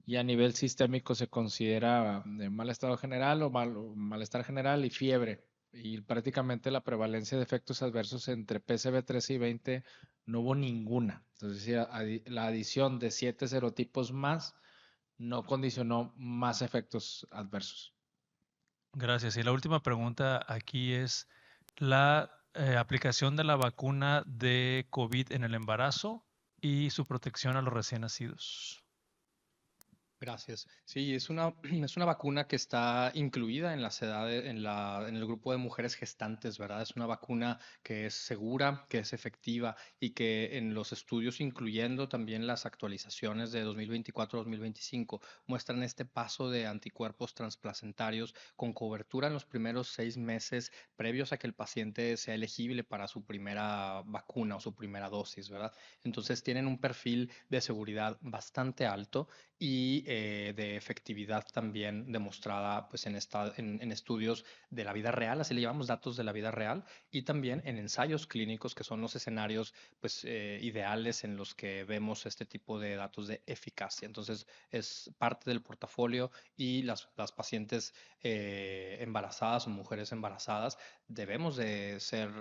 y a nivel sistémico se considera mal estado general o malestar general y fiebre. Y prácticamente la prevalencia de efectos adversos entre PCV13 y 20 no hubo ninguna. Entonces, la adición de 7 serotipos más no condicionó más efectos adversos. Gracias. Y la última pregunta aquí es la aplicación de la vacuna de COVID en el embarazo y su protección a los recién nacidos. Gracias. Sí, es una, es una vacuna que está incluida en las edades, en el grupo de mujeres gestantes, ¿verdad? Es una vacuna que es segura, que es efectiva y que en los estudios, incluyendo también las actualizaciones de 2024-2025, muestran este paso de anticuerpos transplacentarios con cobertura en los primeros 6 meses previos a que el paciente sea elegible para su primera vacuna o su primera dosis, ¿verdad? Entonces tienen un perfil de seguridad bastante alto y de efectividad también demostrada pues, en estudios de la vida real, así le llamamos datos de la vida real, y también en ensayos clínicos, que son los escenarios pues, ideales en los que vemos este tipo de datos de eficacia. Entonces, es parte del portafolio y las pacientes embarazadas o mujeres embarazadas debemos de ser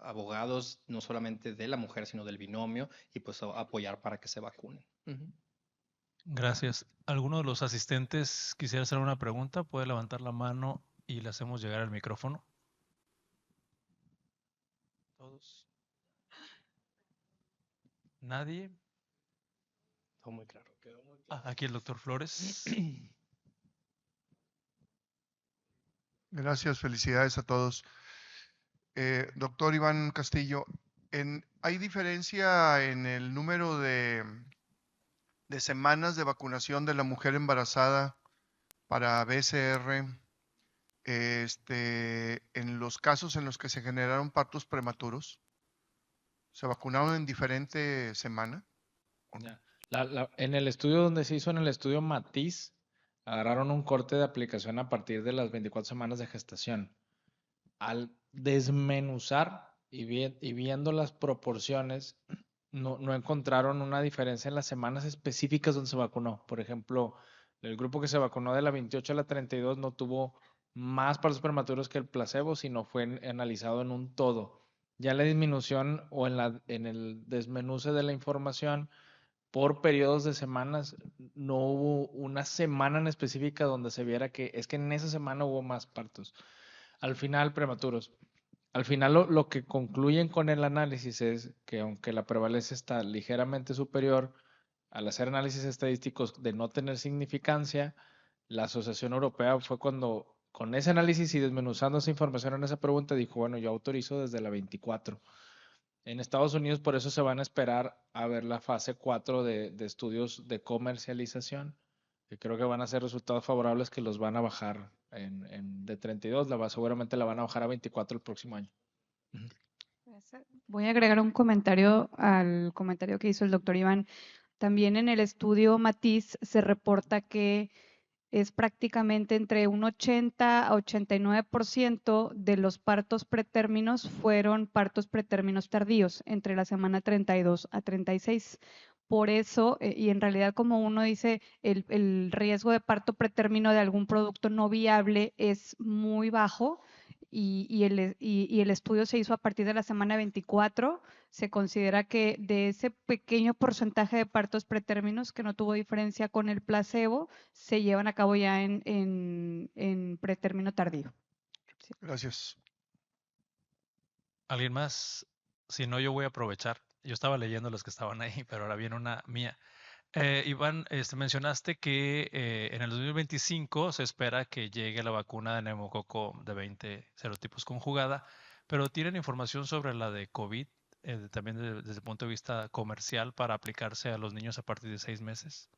abogados no solamente de la mujer, sino del binomio y pues apoyar para que se vacunen. Ujú. Gracias. ¿Alguno de los asistentes quisiera hacer una pregunta? Puede levantar la mano y le hacemos llegar el micrófono. ¿Todos? ¿Nadie? Todo muy claro. Quedó muy Ah, claro. aquí el doctor Flores. Gracias, felicidades a todos. Doctor Iván Castillo, ¿hay diferencia en el número de semanas de vacunación de la mujer embarazada para BCR en los casos en los que se generaron partos prematuros? ¿Se vacunaron en diferente semana? ¿O no? Ya. En el estudio donde se hizo, en el estudio Matiz, agarraron un corte de aplicación a partir de las 24 semanas de gestación. Al desmenuzar y viendo las proporciones, no encontraron una diferencia en las semanas específicas donde se vacunó. Por ejemplo, el grupo que se vacunó de la 28 a la 32 no tuvo más partos prematuros que el placebo, sino fue analizado en un todo. Ya la disminución o en el desmenuce de la información por periodos de semanas, no hubo una semana en específica donde se viera que es que en esa semana hubo más partos. Al final, prematuros. Al final, lo que concluyen con el análisis es que aunque la prevalencia está ligeramente superior, al hacer análisis estadísticos de no tener significancia, la Asociación Europea fue cuando, con ese análisis y desmenuzando esa información en esa pregunta, dijo, bueno, yo autorizo desde la 24. En Estados Unidos, por eso se van a esperar a ver la fase 4 de estudios de comercialización, que creo que van a ser resultados favorables que los van a bajar de 32, seguramente la van a bajar a 24 el próximo año. Ujú. Voy a agregar un comentario al comentario que hizo el doctor Iván. También en el estudio Matiz se reporta que es prácticamente entre un 80 a 89% de los partos pretérminos fueron partos pretérminos tardíos, entre la semana 32 a 36. Por eso, y en realidad como uno dice, el riesgo de parto pretérmino de algún producto no viable es muy bajo y el estudio se hizo a partir de la semana 24. Se considera que de ese pequeño porcentaje de partos pretérminos que no tuvo diferencia con el placebo, se llevan a cabo ya en pretérmino tardío. Sí. Gracias. ¿Alguien más? Si no, yo voy a aprovechar. Yo estaba leyendo los que estaban ahí, pero ahora viene una mía. Iván, mencionaste que en el 2025 se espera que llegue la vacuna de neumococo de 20 serotipos conjugada, pero ¿tienen información sobre la de COVID, también desde el punto de vista comercial, para aplicarse a los niños a partir de 6 meses?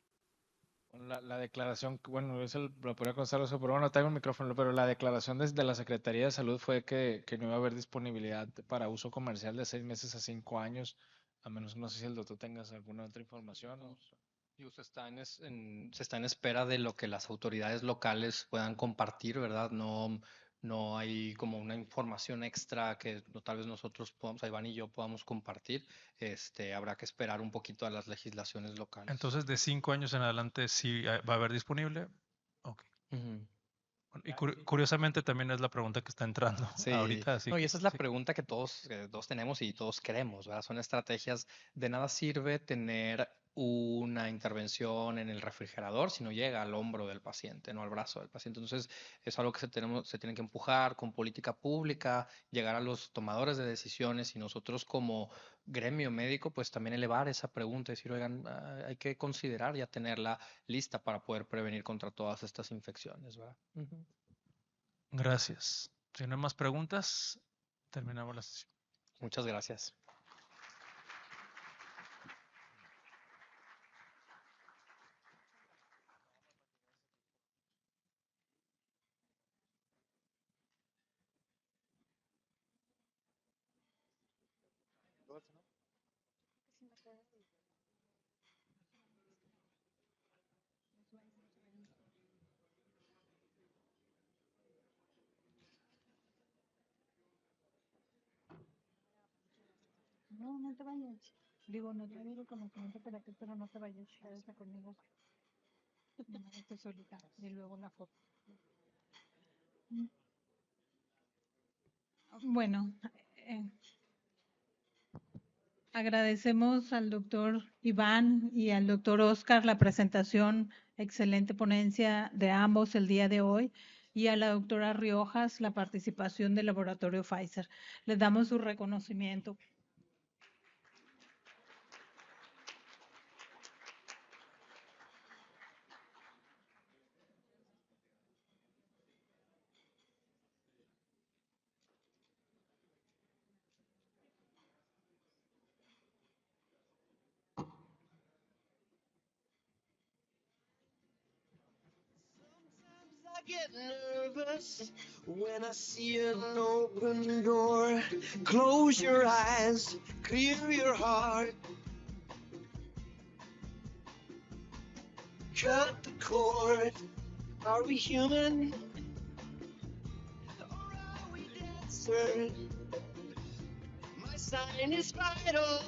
La declaración, bueno, eso lo podría constar eso, pero bueno, tengo el micrófono, pero la declaración desde la Secretaría de Salud fue que no iba a haber disponibilidad para uso comercial de 6 meses a 5 años, a menos no sé si el doctor tengas alguna otra información. Digo, se está en espera de lo que las autoridades locales puedan compartir, ¿verdad? No hay como una información extra que tal vez nosotros podamos, Iván y yo podamos compartir. Habrá que esperar un poquito a las legislaciones locales. Entonces, de 5 años en adelante, ¿sí va a haber disponible? Ok. Ujú. Bueno, y curiosamente también es la pregunta que está entrando Sí, ahorita, así no, y que esa es la sí. pregunta que todos tenemos y todos queremos, ¿verdad? Son estrategias, de nada sirve tener una intervención en el refrigerador, sino llega al hombro del paciente, no al brazo del paciente. Entonces, es algo que se tiene que empujar con política pública, llegar a los tomadores de decisiones y nosotros como gremio médico, pues también elevar esa pregunta y decir, oigan, hay que considerar ya tenerla lista para poder prevenir contra todas estas infecciones, ¿verdad? Ujú. Gracias. Si no hay más preguntas, terminamos la sesión. Muchas gracias. No, no te vayas. Digo, no te digo conocimiento para que, pero no te vayas. Quédate conmigo. No, estoy solita. Y luego la foto. Bueno, eh, agradecemos al doctor Iván y al doctor Oscar la presentación, excelente ponencia de ambos el día de hoy, y a la doctora Riojas la participación del laboratorio Pfizer. Les damos su reconocimiento. I get nervous when I see an open door. Close your eyes, clear your heart. Cut the cord. Are we human? Or are we dead, sir? My sign is vital.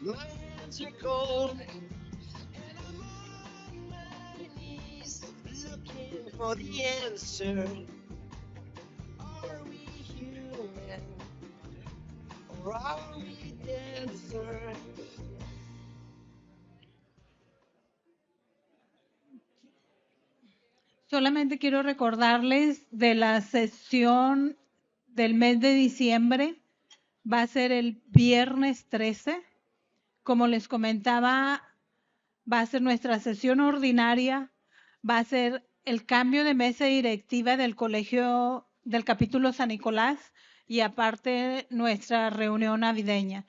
My hands are cold. And I'm on my knees looking for the answer. Are we human? Or are we dead, sir? Solamente quiero recordarles de la sesión del mes de diciembre. Va a ser el viernes 13. Como les comentaba, va a ser nuestra sesión ordinaria, va a ser el cambio de mesa directiva del colegio del capítulo San Nicolás y aparte nuestra reunión navideña.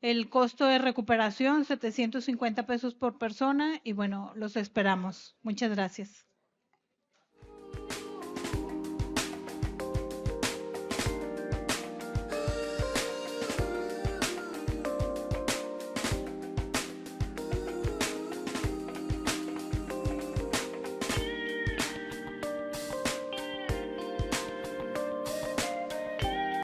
El costo de recuperación, 750 pesos por persona y bueno, los esperamos. Muchas gracias.